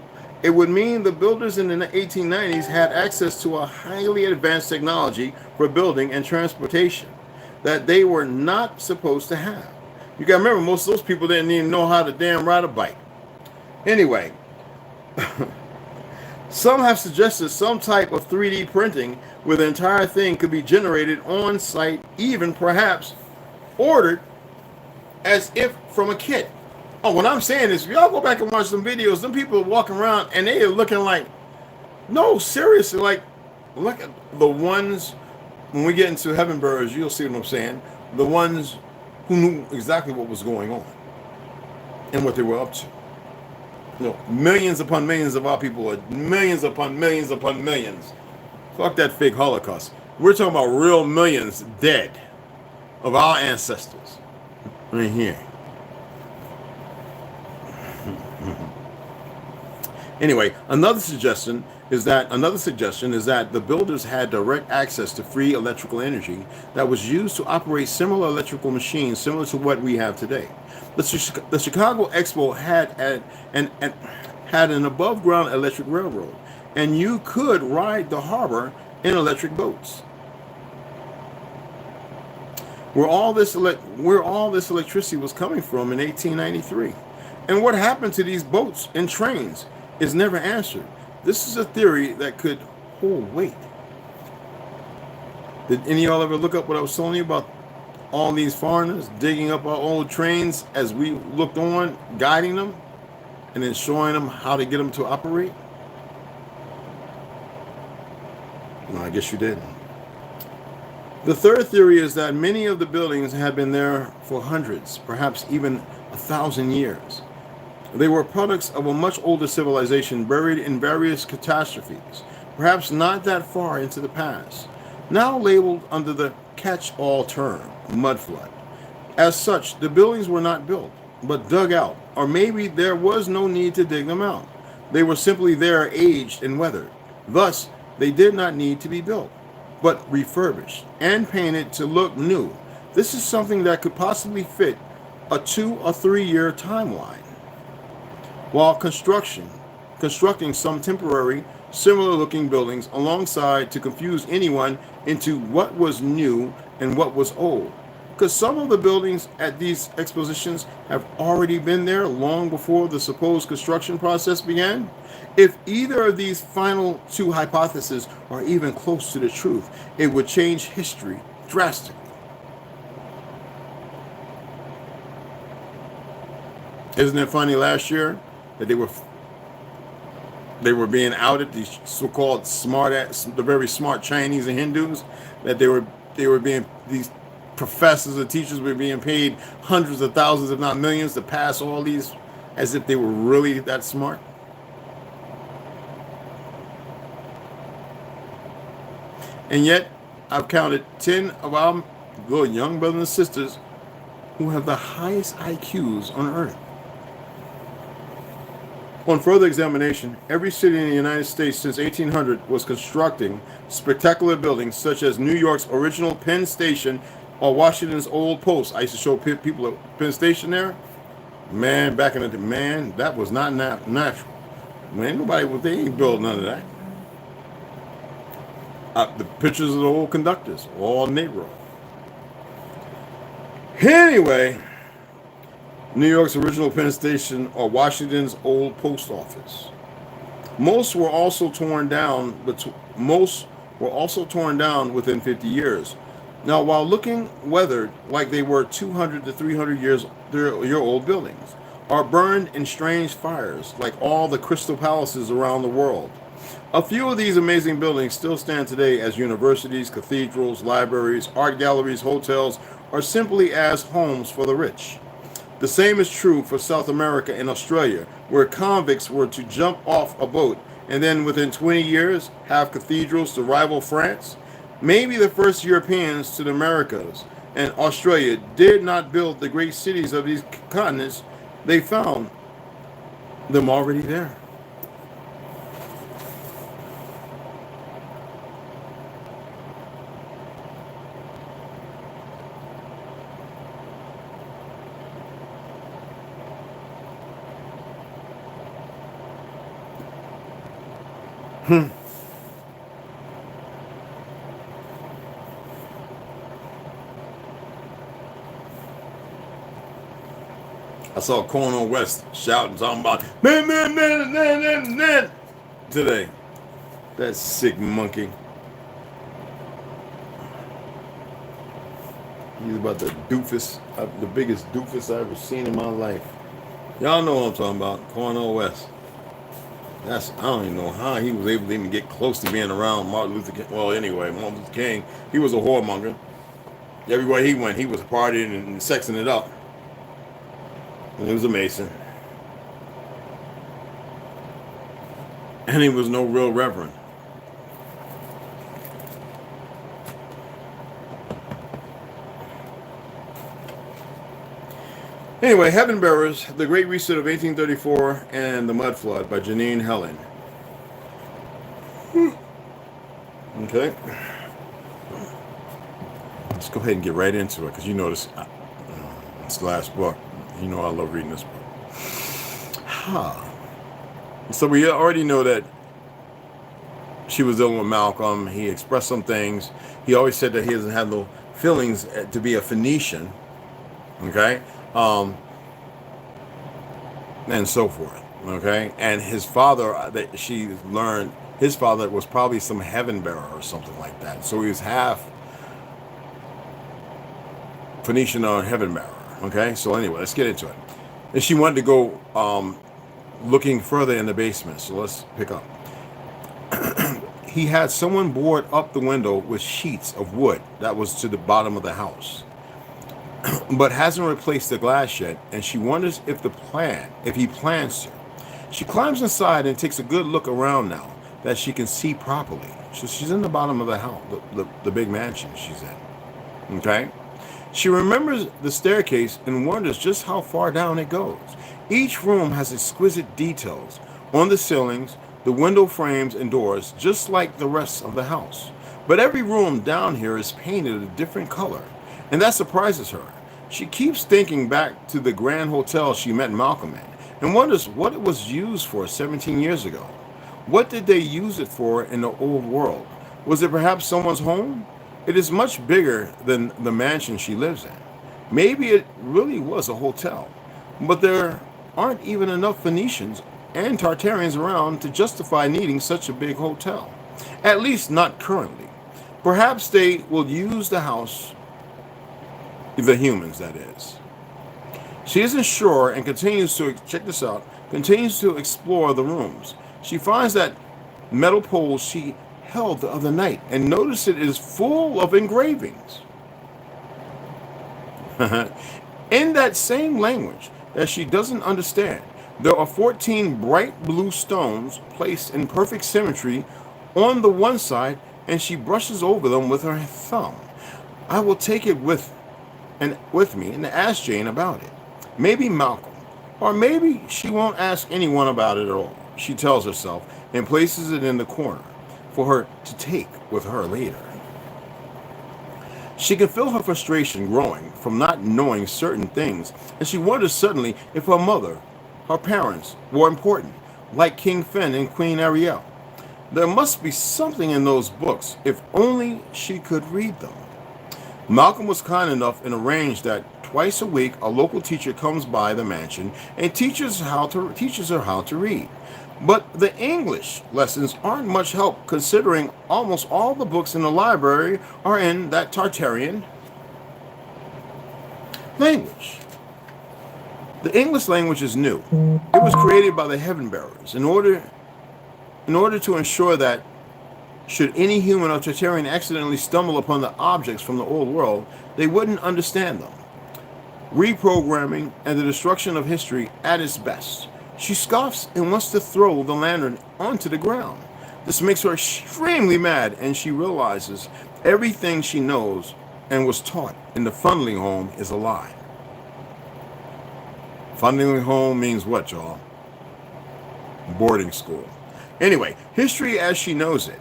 it would mean the builders in the 1890s had access to a highly advanced technology for building and transportation that they were not supposed to have. You got to remember, most of those people didn't even know how to damn ride a bike. Anyway, some have suggested some type of 3D printing where the entire thing could be generated on site, even perhaps ordered as if from a kit. Oh, what I'm saying is, if y'all go back and watch some videos, them people are walking around and they are looking like, no, seriously, like, look at the ones, when we get into Heaven Birds, you'll see what I'm saying, the ones who knew exactly what was going on and what they were up to. You know, millions upon millions of our people are millions upon millions upon millions. Fuck that fake Holocaust. We're talking about real millions dead of our ancestors right here. Anyway, another suggestion is that the builders had direct access to free electrical energy that was used to operate similar electrical machines similar to what we have today. The Chicago Expo had an above-ground electric railroad, and you could ride the harbor in electric boats. Where all this electricity was coming from in 1893, and what happened to these boats and trains is never answered. This is a theory that could hold weight. Did any of y'all ever look up what I was telling you about all these foreigners digging up our old trains as we looked on, guiding them, and then showing them how to get them to operate? No, I guess you did. The third theory is that many of the buildings had been there for hundreds, perhaps even 1,000 years. They were products of a much older civilization buried in various catastrophes, perhaps not that far into the past, now labeled under the catch-all term, mud flood. As such, the buildings were not built, but dug out, or maybe there was no need to dig them out. They were simply there, aged and weathered. Thus, they did not need to be built, but refurbished and painted to look new. This is something that could possibly fit a 2 or 3 year timeline. While constructing some temporary, similar-looking buildings alongside to confuse anyone into what was new and what was old. Because some of the buildings at these expositions have already been there long before the supposed construction process began. If either of these final two hypotheses are even close to the truth, it would change history drastically. Isn't it funny last year that they were being outed, these so-called the very smart Chinese and Hindus, that they were being, these professors and teachers were being paid hundreds of thousands, if not millions, to pass all these as if they were really that smart. And yet, I've counted 10 of our good young brothers and sisters who have the highest IQs on earth. On further examination, every city in the United States since 1800 was constructing spectacular buildings such as New York's original Penn Station or Washington's old post. I used to show people at Penn Station there. Man, back in the day, man, that was not natural. Man, they ain't built none of that. The pictures of the old conductors, all Negro. Anyway, New York's original Penn Station or Washington's old post office. Most were also torn down, within 50 years. Now, while looking weathered like they were 200 to 300 year old buildings, are burned in strange fires like all the crystal palaces around the world. A few of these amazing buildings still stand today as universities, cathedrals, libraries, art galleries, hotels, or simply as homes for the rich. The same is true for South America and Australia, where convicts were to jump off a boat and then within 20 years have cathedrals to rival France. Maybe the first Europeans to the Americas and Australia did not build the great cities of these continents. They found them already there. I saw Cornel West shouting, talking about man today. That sick monkey. He's about the doofus, the biggest doofus I've ever seen in my life. Y'all know what I'm talking about, Cornel West. I don't even know how he was able to even get close to being around Martin Luther King. Well, anyway, Martin Luther King, he was a whoremonger. Everywhere he went, he was partying and sexing it up. And he was a Mason. And he was no real reverend. Anyway, Heaven Bearers, The Great Reset of 1834 and The Mud Flood by Janine Helen. Okay. Let's go ahead and get right into it, because you know this, it's the last book. You know I love reading this book. So we already know that she was dealing with Malcolm. He expressed some things. He always said that he doesn't have no feelings to be a Phoenician. Okay? And so forth. Okay? And his father, that she learned, his father was probably some heaven bearer or something like that. So he was half Phoenician or heaven bearer. Okay? So anyway, let's get into it. And she wanted to go looking further in the basement. So let's pick up. He had someone board up the window with sheets of wood that was to the bottom of the house, but hasn't replaced the glass yet, and she wonders if he plans to. She climbs inside and takes a good look around now that she can see properly. So she's in the bottom of the house, the big mansion she's in. Okay? She remembers the staircase and wonders just how far down it goes. Each room has exquisite details on the ceilings, the window frames and doors, just like the rest of the house. But every room down here is painted a different color, and that surprises her. She keeps thinking back to the Grand Hotel she met Malcolm in and wonders what it was used for 17 years ago. What did they use it for in the old world? Was it perhaps someone's home? It is much bigger than the mansion she lives in. Maybe it really was a hotel, but there aren't even enough Phoenicians and Tartarians around to justify needing such a big hotel. At least not currently. Perhaps they will use the house, the humans that is. She isn't sure and continues to, check this out, continues to explore the rooms. She finds that metal pole she held the other night and notices it is full of engravings. In that same language that she doesn't understand, there are 14 bright blue stones placed in perfect symmetry on the one side, and she brushes over them with her thumb. I will take it with me and ask Jane about it. Maybe Malcolm, or maybe she won't ask anyone about it at all, she tells herself, and places it in the corner for her to take with her later. She can feel her frustration growing from not knowing certain things, and she wonders suddenly if her mother, her parents, were important, like King Finn and Queen Ariel. There must be something in those books, if only she could read them. Malcolm was kind enough and arranged that twice a week a local teacher comes by the mansion and teaches her how to read. But the English lessons aren't much help, considering almost all the books in the library are in that Tartarian language. The English language is new. It was created by the Heaven Bearers in order to ensure that should any human or Tartarian accidentally stumble upon the objects from the old world, they wouldn't understand them. Reprogramming and the destruction of history at its best. She scoffs and wants to throw the lantern onto the ground. This makes her extremely mad, and she realizes everything she knows and was taught in the funneling home is a lie. Funneling home means what, y'all? Boarding school. Anyway, history as she knows it,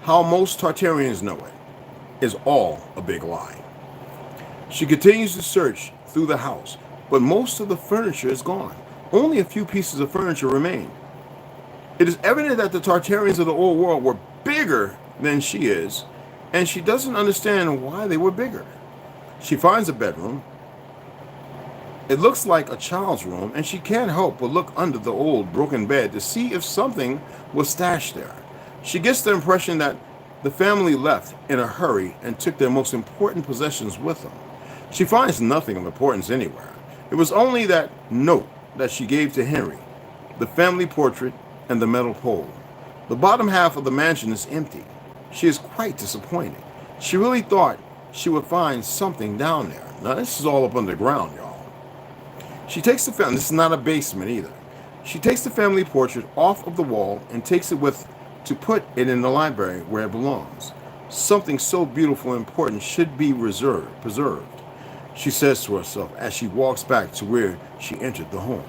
how most Tartarians know it, is all a big lie. She continues to search through the house, but most of the furniture is gone. Only a few pieces of furniture remain. It is evident that the Tartarians of the old world were bigger than she is, and she doesn't understand why they were bigger. She finds a bedroom. It looks like a child's room, and she can't help but look under the old broken bed to see if something was stashed there. She gets the impression that the family left in a hurry and took their most important possessions with them. She finds nothing of importance anywhere. It was only that note that she gave to Henry, the family portrait, and the metal pole. The bottom half of the mansion is empty. She is quite disappointed. She really thought she would find something down there. Now this is all up underground, y'all. She takes the family, this is not a basement either. She takes the family portrait off of the wall and takes it to put it in the library where it belongs. Something so beautiful and important should be preserved, she says to herself as she walks back to where she entered the home.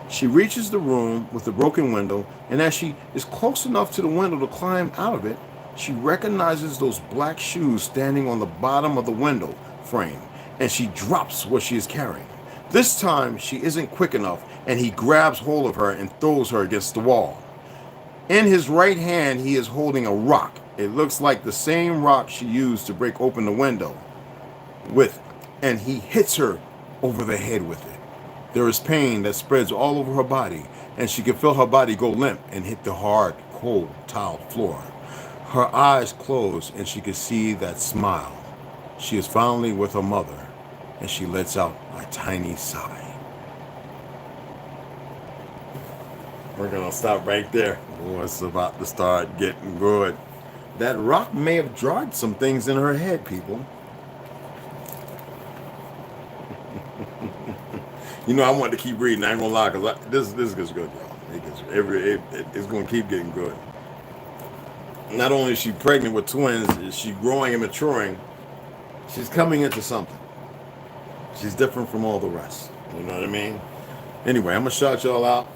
She reaches the room with the broken window, and as she is close enough to the window to climb out of it, she recognizes those black shoes standing on the bottom of the window frame, and she drops what she is carrying. This time, she isn't quick enough, and he grabs hold of her and throws her against the wall. In his right hand, he is holding a rock. It looks like the same rock she used to break open the window with, and he hits her over the head with it. There is pain that spreads all over her body, and she can feel her body go limp and hit the hard, cold, tiled floor. Her eyes close, and she can see that smile. She is finally with her mother, and she lets out a tiny sigh. We're gonna stop right there. Oh, it's about to start getting good. That rock may have jarred some things in her head, people. You know, I wanted to keep reading. I ain't gonna lie, because this gets good, y'all. It's gonna keep getting good. Not only is she pregnant with twins, is she growing and maturing. She's coming into something. She's different from all the rest. You know what I mean? Anyway, I'm gonna shout y'all out.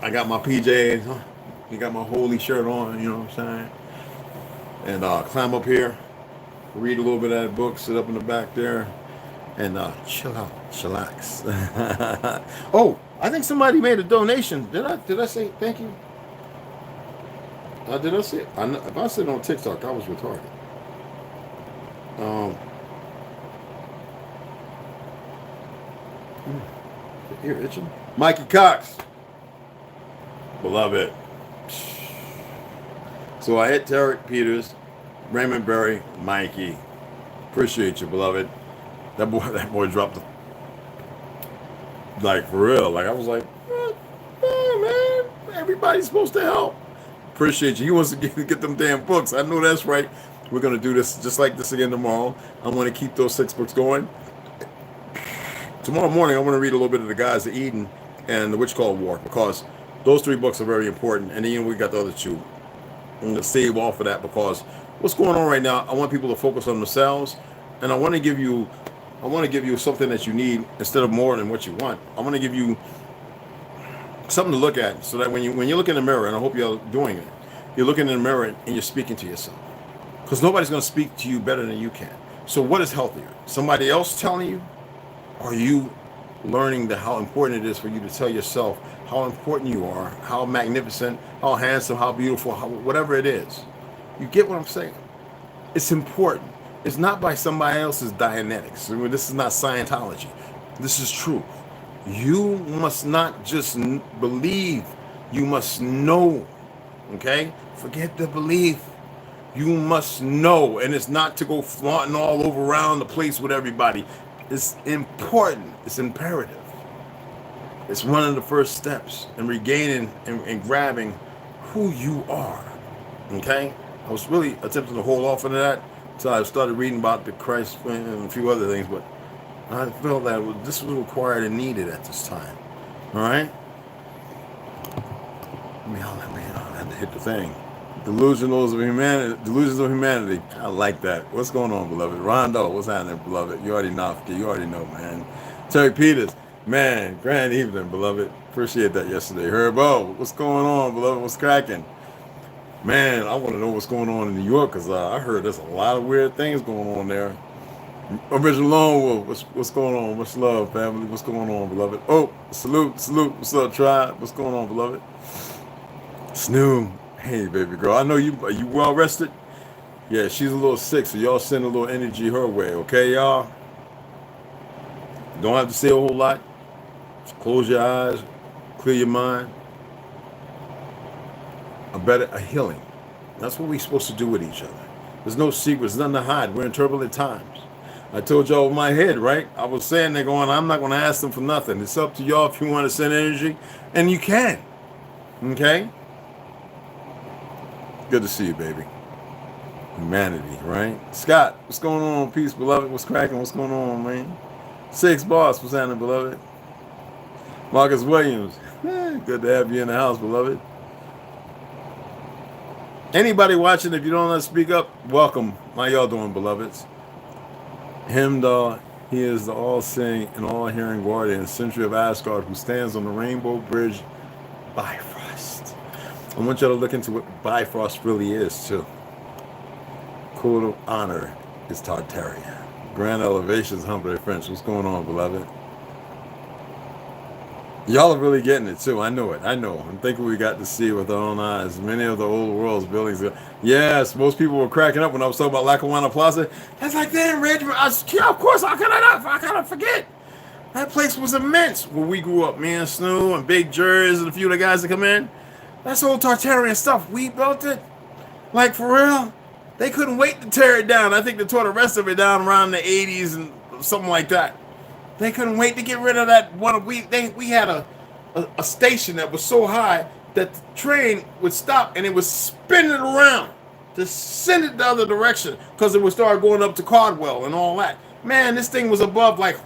I got my PJs. You got my holy shirt on. You know what I'm saying? And climb up here, read a little bit of that book, sit up in the back there, and chill out, chillax. Oh, I think somebody made a donation. Did I say thank you? Did I say it? If I said it on TikTok, I was retarded. Ear itching. Mikey Cox, beloved. So I hit Tarek Peters, Raymond Berry, Mikey. Appreciate you, beloved. That boy dropped the, like, for real. Like, I was like, oh, man, everybody's supposed to help. Appreciate you. He wants to get them damn books. I know that's right. We're going to do this just like this again tomorrow. I want to keep those 6 books going. Tomorrow morning, I want to read a little bit of The Gods of Eden and The Witch Called War, because those three books are very important. And then we got the other two. I'm going to save off of that, because what's going on right now, I want people to focus on themselves, and I want to give you something that you need instead of more than what you want. I want to give you something to look at, so that when you look in the mirror, and I hope you're doing it, you're looking in the mirror and you're speaking to yourself, because nobody's going to speak to you better than you can. So what is healthier? Somebody else telling you, or you learning how important it is for you to tell yourself how important you are, how magnificent, how handsome, how beautiful, whatever it is. You get what I'm saying? It's important. It's not by somebody else's Dianetics. I mean, this is not Scientology. This is truth. You must not just believe. You must know. Okay? Forget the belief. You must know. And it's not to go flaunting all over around the place with everybody. It's important. It's imperative. It's one of the first steps in regaining and grabbing who you are. Okay? I was really attempting to hold off on that until I started reading about the Christ and a few other things, but I felt that this was required and needed at this time. All right? I had to hit the thing. Delusions of humanity. I like that. What's going on, beloved? Rondo, what's happening, beloved? You already know, man. Terry Peters, man, grand evening, beloved. Appreciate that yesterday. Herbo, what's going on, beloved? What's cracking? Man, I want to know what's going on in New York, because I heard there's a lot of weird things going on there. Original Lone Wolf, what's going on? Much love, family. What's going on, beloved? Oh, salute. What's up, tribe? What's going on, beloved? Snoo. Hey, baby girl. I know you. Are you well rested? Yeah, she's a little sick, so y'all send a little energy her way, okay, y'all? Don't have to say a whole lot. Just close your eyes, clear your mind. A healing. That's what we're supposed to do with each other. There's no secrets, nothing to hide. We're in turbulent times. I told y'all with my head, right? I was saying they're going, I'm not going to ask them for nothing. It's up to y'all if you want to send energy, and you can. Okay? Good to see you, baby. Humanity, right? Scott, what's going on? Peace, beloved. What's cracking? What's going on, man? Six Boss, what's happening, beloved? Marcus Williams, good to have you in the house, beloved. Anybody watching, if you don't know how to speak up, welcome. How y'all doing, beloveds? Himdall, he is the all-seeing and all-hearing guardian, Sentry of Asgard, who stands on the Rainbow Bridge, Bifrost. I want y'all to look into what Bifrost really is, too. Code of honor is Tartaria. Grand elevations, humble French. What's going on, beloved? Y'all are really getting it, too. I know it. I know. I'm thinking we got to see with our own eyes. Many of the old world's buildings. Yes, most people were cracking up when I was talking about Lackawanna Plaza. That's like, damn, Red. Yeah, of course, how could I forget? That place was immense when we grew up. Me and Snoo and Big Jers and a few of the guys that come in. That's old Tartarian stuff. We built it. Like, for real. They couldn't wait to tear it down. I think they tore the rest of it down around the 80s and something like that. They couldn't wait to get rid of that one. We had a station that was so high that the train would stop and it would spin it around to send it the other direction, because it would start going up to Cardwell and all that. Man, this thing was above, like,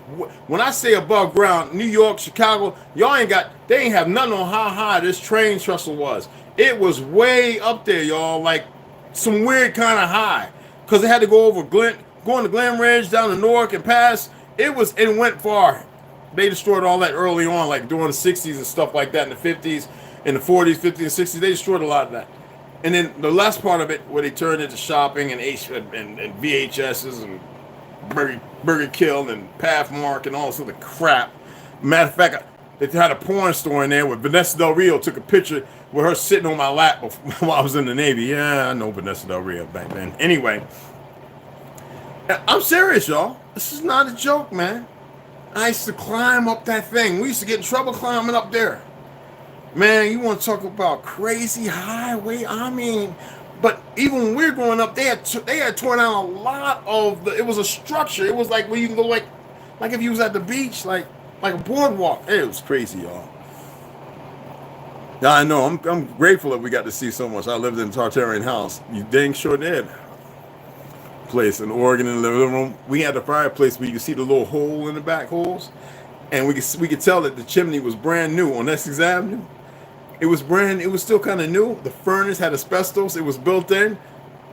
when I say above ground, New York, Chicago, they ain't have nothing on how high this train trestle was. It was way up there, y'all, like some weird kind of high, because it had to go over going to Glen Ridge, down to Newark and past. It went far. They destroyed all that early on, like during the 60s and stuff like that, in the 50s, in the 40s, 50s, and 60s. They destroyed a lot of that. And then the last part of it, where they turned into shopping and VHSs and Burger Kill and Pathmark and all this other crap. Matter of fact, they had a porn store in there where Vanessa Del Rio took a picture with her sitting on my lap while I was in the Navy. Yeah, I know Vanessa Del Rio back then. Anyway, I'm serious, y'all. This is not a joke, man. I used to climb up that thing. We used to get in trouble climbing up there. Man, you want to talk about crazy highway? I mean, but even when we were growing up, they had torn down a lot of it was a structure. It was like where you can go like if you was at the beach, like a boardwalk. It was crazy, y'all. Yeah, I know. I'm grateful that we got to see so much. I lived in a Tartarian house. You dang sure did. Place in Oregon in the living room. We had a fireplace where you could see the little hole in the back holes. and we could tell that the chimney was brand new on Essex Avenue. It was still kind of new. The furnace had asbestos. It was built in.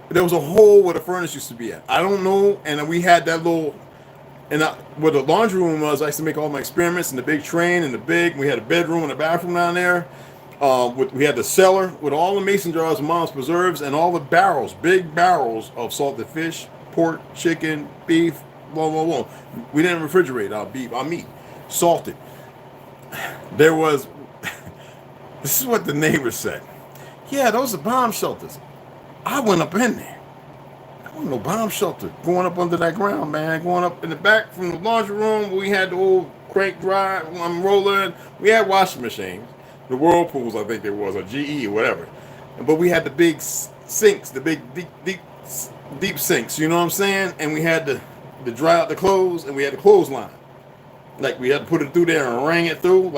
There was a hole where the furnace used to be at. I don't know. And we had that little, where the laundry room was, I used to make all my experiments in the big train we had a bedroom and a bathroom down there. We had the cellar with all the mason jars of mom's preserves and all the barrels, big barrels of salted fish, pork, chicken, beef, blah, blah, blah. We didn't refrigerate our meat, salted. There was, this is what the neighbors said. Yeah, those are bomb shelters. I went up in there. There wasn't no bomb shelter going up under that ground, man. Going up in the back from the laundry room, we had the old crank dry, roller. We had washing machines. The Whirlpools, I think there was, or GE, or whatever. But we had the big sinks, the big deep sinks, you know what I'm saying? And we had to dry out the clothes, and we had the clothesline. Like, we had to put it through there and wring it through,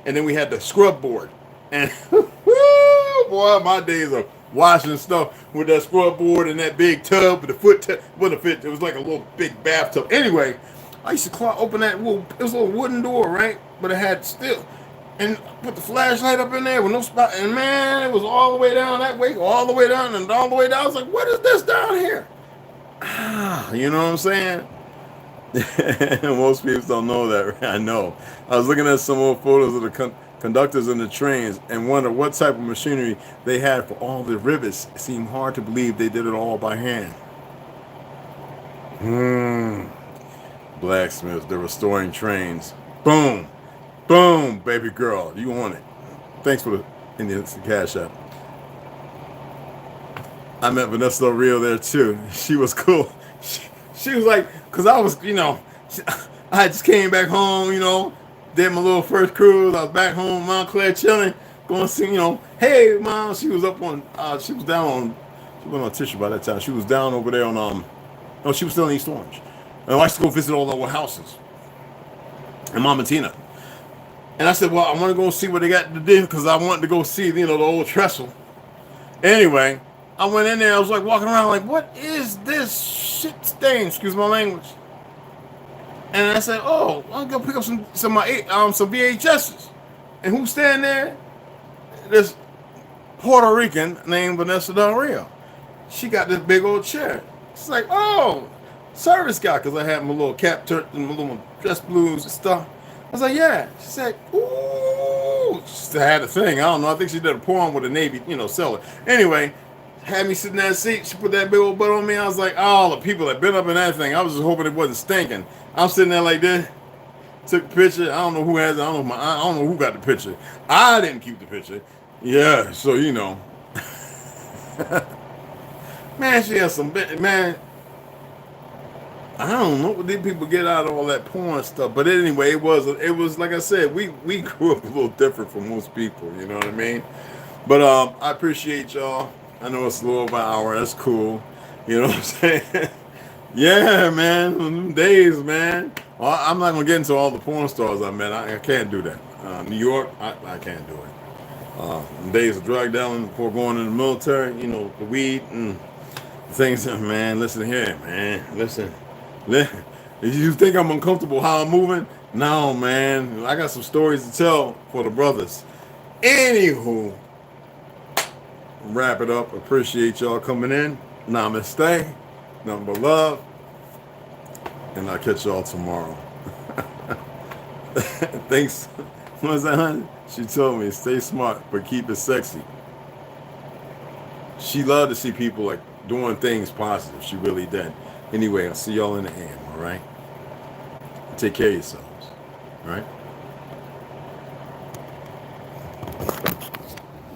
and then we had the scrub board. And, boy, my days of washing stuff with that scrub board and that big tub with the foot tub. It was like a little big bathtub. Anyway, I used to open that it was a little wooden door, right? But it had still, and put the flashlight up in there with no spot. And man, it was all the way down that way, all the way down and all the way down. I was like, what is this down here? You know what I'm saying? Most people don't know that. Right? I know. I was looking at some old photos of the conductors in the trains and wonder what type of machinery they had for all the rivets. It seemed hard to believe they did it all by hand. Blacksmiths, they're restoring trains. Boom. Boom, baby girl. You want it. Thanks for the Cashapp. I met Vanessa Del Rio there too. She was cool. She was like, because I was, I just came back home, did my little first cruise. I was back home in Montclair chilling, going to see, hey, mom. She was up on, she was on tissue by that time. She was down over there on, no, she was still in East Orange. And I used to go visit all the old houses. And Mama Tina. And I said, well, I want to go see what they got to do because I wanted to go see, the old trestle. Anyway, I went in there. I was like walking around like, what is this shit stain? Excuse my language. And I said, oh, I'll go pick up some VHSs. And who's standing there? This Puerto Rican named Vanessa Del Rio. She got this big old chair. She's like, oh, service guy, because I had my little cap turned and my little dress blues and stuff. I was like, yeah. She said, ooh. She had a thing. I don't know. I think she did a porn with a Navy, seller. Anyway, had me sitting in that seat. She put that big old butt on me. I was like, oh, the people that been up in that thing. I was just hoping it wasn't stinking. I'm sitting there like this. Took the picture. I don't know who has it. I don't know who got the picture. I didn't keep the picture. Yeah, so man, she has some man. I don't know what these people get out of all that porn stuff. But anyway, it was like I said, we grew up a little different from most people, you know what I mean? But I appreciate y'all. I know it's a little over an hour, that's cool. You know what I'm saying? Yeah, man. Them days, man. Well, I'm not gonna get into all the porn stars I met. I can't do that. New York, I can't do it. Days of drug dealing before going in the military, the weed and things, man. Listen here, man. Listen. If you think I'm uncomfortable how I'm moving, no, man. I got some stories to tell for the brothers. Anywho, wrap it up. Appreciate y'all coming in. Namaste. Nothing but love. And I'll catch y'all tomorrow. Thanks. What's that, honey? She told me, stay smart, but keep it sexy. She loved to see people like doing things positive. She really did. Anyway, I'll see y'all in the AM, all right? Take care of yourselves, all right?